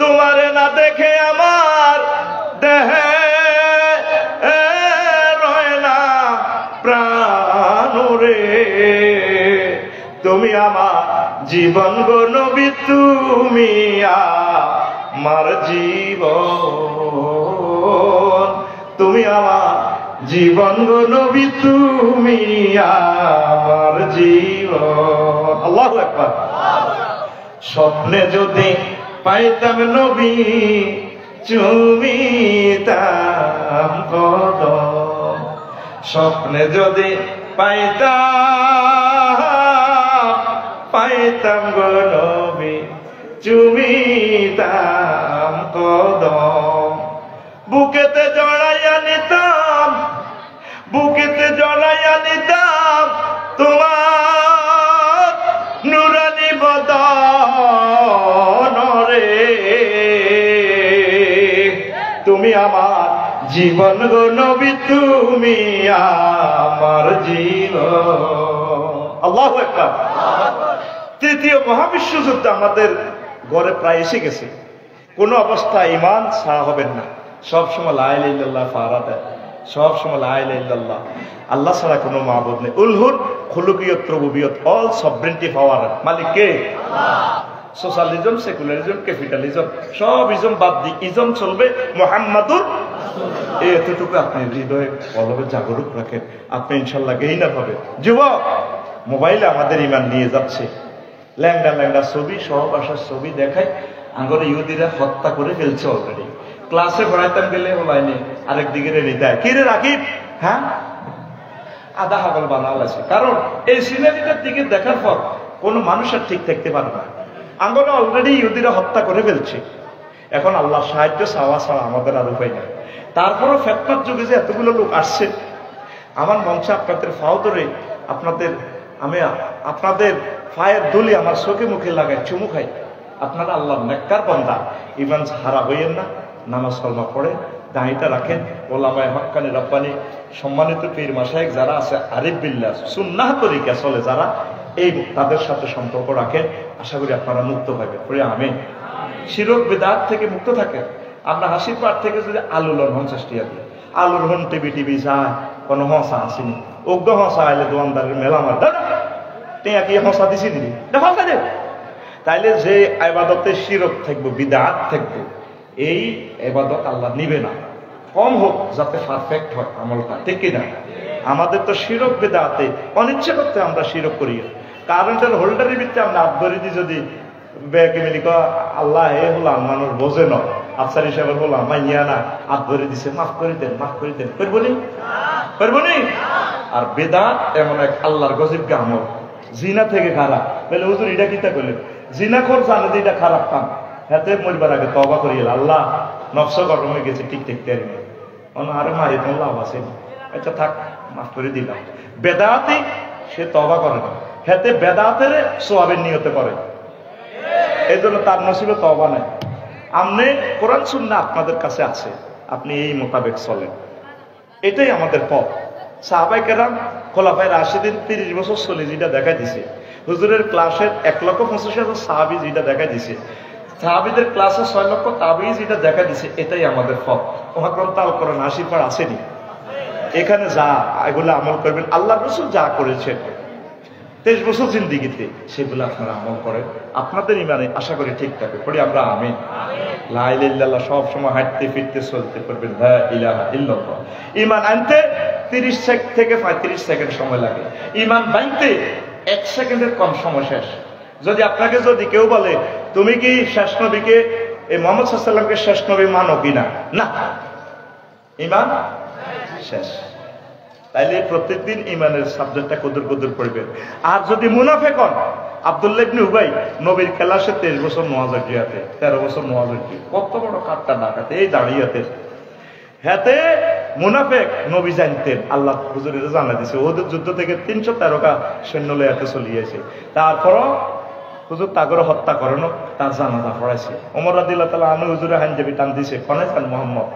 তোমারে না দেখে আমার দেহে রয় না প্রাণ রে তুমি আমার জীবন গো নবী তুমি আমার জীবন তুমি আমার জীবন গো নবী তুমি আমার জীবন আল্লাহু আকবার স্বপ্নে যদি পাইতাম নবী চুমিতাম কদম স্বপ্নে যদি পাইতাম গো নবী চুমিতাম কদম বুকেতে জড়াইয়া নিতাম তোমার নুরানি বদন রে তুমি আমার জীবন গো নবী তুমি আমার জীবন আল্লাহু আকবার তৃতীয় মহাবিশ্বযুদ্ধ আমাদের ঘরে প্রায় এসে গেছে কোন অবস্থায় ঈমান ছাড়া হবেন না সবসময় লা ইলাহা ইল্লাল্লাহ ফারা দেয় সবসময় লা ইলাহা ইল্লাল্লাহ আল্লাহ ছাড়া কোনো মাবুদ নেই উলহুর খুলুকিয়ত রুবুবিয়ত অল সভরেন্টি পাওয়ার মালিক কে আল্লাহ সোশ্যালিজম সেকুলারিজম ক্যাপিটালিজম সব ইজম বাদ দিয়ে ইজম চলবে মুহাম্মাদুর রাসূলুল্লাহ এতটুকু আপনি হৃদয়ে অলবে জাগরুক রাখেন আপনি ইনশাআল্লাহ গেইনা পাবেন যুবক মোবাইলে আমাদের ঈমান নিয়ে যাচ্ছে ল্যাংডা ল্যাংডা ছবি সহবাসার ছবি দেখায় আঙ্গরে ইহুদিরা হত্যা করে ফেলছে অলরেডি ক্লাসে পড়াইতাম গেলে লাইনে আরেক দিকে রেডি দেয় কি রে রাকিব হ্যাঁ আধা হাগল বানাল আছে কারণ এই সিনারিটার দিকে দেখার পর কোনো মানুষ আর ঠিক থাকতে পারে না আঙ্গরে অলরেডি ইহুদিরা হত্যা করে ফেলছে এখন আল্লাহ সাহায্য চাওয়া ছাড়া আমাদের আর উপায় নাই তারপরও ফেতনার যুগে যে এতগুলো লোক আসছে আমার মঞ্চে আপনাদের ফাও ধরে আমি আপনাদের পায়ের ধুলি আমার চোখে মুখে লাগাই চুমু খাই আপনারা আল্লাহ নেককার বান্দা ঈমান হারা হইয়েন না নামাজ কলমা পড়ে, দাঁড়িটা রাখেন। ওলামায়ে হক্কানি রব্বানি সম্মানিত পীর মাশায়েখ যারা আছে, আরিফ বিল্লাহ সুন্নাহ তরিকা চলে যারা, এই তাদের সাথে সম্পর্ক রাখেন। আশা করি আপনারা মুক্ত পাবেন। পড়ে আমিন। শিরক বিদআত থেকে মুক্ত থাকেন। আমরা হাসির পাট থেকে যদি আলু লন 50 টাকা দিই, আলুর হন টিভি যায়, কোনো হসা আসেনি। অজ্ঞ হসা আইলে দোকানদারের মেলা মার টেয়া কি হসা দিছি নি, হসা দে। তাইলে যে ইবাদতে শিরক থাকবো, বিদআত থাকবো, এই ইবাদত আল্লাহ নিবে না। কম হোক, যাতে পারফেক্ট হয় আমলটা, ঠিক কিনা? আমাদের তো শিরক বিদআতে অনিচ্ছা করতে আমরা শিরক করি। কারেন্টের হোল্ডারের ভিতরে আমরা হাত ধরে দিই, যদি ব্যাগে মিলি আল্লাহ এ হলাম মানুষ বোঝে না, আফসার হিসাবে বললাম মাইয়া না, হাত ধরে দিছে, মাফ করে দেন, মাফ করে দেন, করবো নি? করবো নি? আর বেদাত এমন এক আল্লাহর গজব আমল, জিনা থেকে খারাপ। বলে হুজুর এটা কিতা করলেন? জিনাখোর জানে যে এটা খারাপ কাম, হাতে মরবার আগে তওবা করিয়ে আল্লাহ নফস গরম হয়ে গেছে, ঠিক ঠিক তেরবে আরো মারি তো লাভ আছে, আচ্ছা থাক মাফ করে দিলাম। বেদাতে সে তওবা করে না, হাতে বেদাতের সোয়াবের নিয়তে করে, এই জন্য তার নসিবে তওবা নাই। আমনে কোরআন সুন্নাহ আপনাদের কাছে আছে, আপনি এই মোতাবেক চলেন, এটাই আমাদের পথ। সাহাবায়ে কেরাম খোলাফায়ে রাশিদিন 30 বছর চলে যেটা দেখা দিছে, হুজুরের ক্লাসের 1,85,000 সাহাবী যেটা দেখা দিছে, সাহাবীদের ক্লাসে 6 লক্ষ তাবী যেটা দেখা দিছে, এটাই আমাদের পথ। মহাগ্রন্থ আল কোরআন 80 পার আসেনি, এখানে যা এগুলো আমল করবেন। আল্লাহ রাসূল যা করেছেন 23 বছর জিন্দিগিতে, সেগুলো আপনারা আমল করেন, আপনাদের ইমানে আশা করি ঠিক থাকবে। পড়ি আমরা আমিন। লা ইলাহা ইল্লাল্লাহ সব সময় হাঁটতে ফিরতে চলতে করবেন, লা ইলাহা ইল্লাল্লাহ। ঈমান আনতে 30 থেকে 35 সেকেন্ড সময় লাগে, ঈমান ভাঙতে 1 সেকেন্ডের কম সময় শেষ। যদি আপনাকে যদি কেউ বলে তুমি কি শেষ নবীকে, এই মুহাম্মদ সাল্লাল্লাহু আলাইহি ওয়াসাল্লামকে শেষ নবী মানো কিনা, না, ঈমান শেষ। তাইলে প্রত্যেকদিন ইমানের সাবজেক্টটা কদর কদর পড়বেন। আর যদি মুনাফিক হন, আব্দুল্লাহ ইবনে উবাই নবীর ক্লাসে 23 বছর মুয়াজ্জিন জিয়াতে, 13 বছর মুয়াজ্জিন, কত বড় কাটটা ডাকাতে এই দাঁড়িয়াতে। হাতে মুনাফিক নবী জানতেন, আল্লাহ হুজুরের জানা দিয়েছে, ওদের যুদ্ধ থেকে 313টা সৈন্য লইয়াতে চলিয়েছে। তারপরও হুজুর তাগরে হত্যা করেন, তার জানাজা পড়াইছে। ওমর রাদিয়াল্লাহু তাআলা আনহু হুজুরে হানজাবি টান দিছে, কোনে চান মুহাম্মদ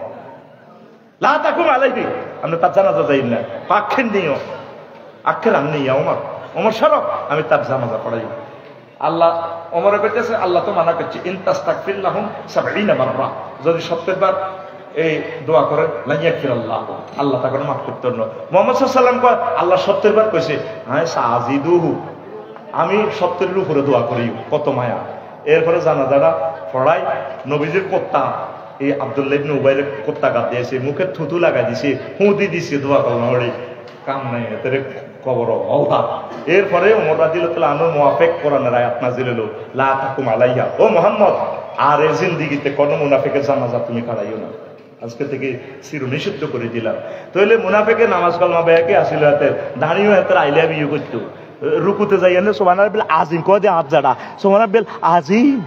লা তাকুম আলাইহি, আমরা তার জানাজা যাই না, পাক্ষেন নিও আক্ষের আননি ওমর, ওমর সরব, আমি তার জানাজা পড়াই। আল্লাহ ওমরে কইতেছে, আল্লাহ তো মানা করছে, ইন তাস্তাগফির লাহুম 70 মাররা, যদি 70 বার এই দোয়া করেন লা ইয়াগফিরাল্লাহ, আল্লাহ তাকে মাফ করতেন না। মুহাম্মদ সাল্লাল্লাহু আলাইহি ওয়াসাল্লাম কয় আল্লাহ 70 বার কইছে, হ্যাঁ সাজিদুহু, আমি 70-এর উপরে দোয়া করি, কত মায়া। এরপরে জানাজাটা পড়াই, নবীজির কোত্তা এই আব্দুল্লাহ ইবনে উবাইর কোত্তা কাট দিয়েছে, মুখে থুতু লাগাই দিছে, হুঁদি দিছে, দোয়া করলাম কাম নাই এদের কবর অভাব। এরপরে ওমর রাদিয়াল্লাহু তাআলা আনহু মুনাফিক কোরআনের আয়াত নাযিল হলো, লা তাকুম আলাইহা, ও মুহাম্মদ আর এই জিন্দেগিতে কোন মুনাফিকের জানাজা তুমি কারাইও না, আজকে থেকে চির নিষিদ্ধ করে দিলাম। তাহলে মুনাফিকের নামাজ কালমা ব্যাগে আসিল, হাতে দাঁড়িয়েও হাতে আইলা বিয়ে করতো, রুকুতে যাই না সুবহানাল্লাহ বিল আজিম কয় দে হাত জাড়া, সুবহানাল্লাহ বিল আজিম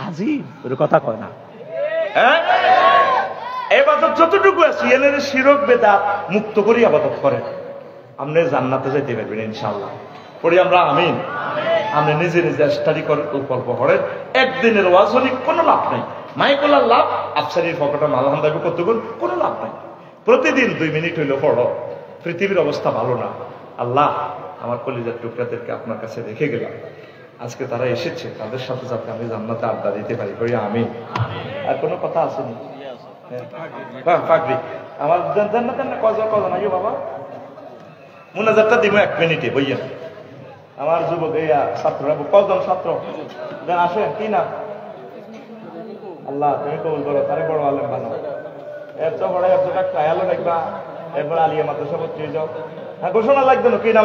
আজিম ওর কথা কয় না। হ্যাঁ, ইবাদত যতটুকু আছে এর শিরক বেদাত মুক্ত করি ইবাদত করেন, আপনি জান্নাতে যেতে পারবেন ইনশাআল্লাহ। পড়ি আমরা আমিন। আপনি নিজে নিজে স্টাডি করেন, গল্প করেন, একদিনের ওয়াজনি কোনো লাভ নাই, মাইকলার লাভ, আফসারির পকেটে মালহান দাবি করতে কোনো লাভ নাই। প্রতিদিন 2 মিনিট হইলে পড়ো। পৃথিবীর অবস্থা ভালো না, আল্লাহ আমার কলিজার টুকরাদেরকে আপনার কাছে রেখে গেলাম, আজকে তারা এসেছে, তাদের সাথে যাতে আমি জান্নাতে আড্ডা দিতে পারি, করি আমিন। আর কোনো কথা আসেনি? পাগড়ি আমার জান্নাতে না কজন কজন আইও বাবা, মুনাজাতটা দিব 1 মিনিটে বইয়েন। আমার যুবক এই ছাত্ররা কজন ছাত্র আসে, কি না আল্লাহ তুমি কবুল করো, তারে বড় আলেম বানাও, এর তো বড় 100 টাকা খায়ালো দেখবা, এরপর আলিয়া মাদ্রাসা ভর্তি হয়ে যাও। হ্যাঁ ঘোষণা লাগবে না, কি নাম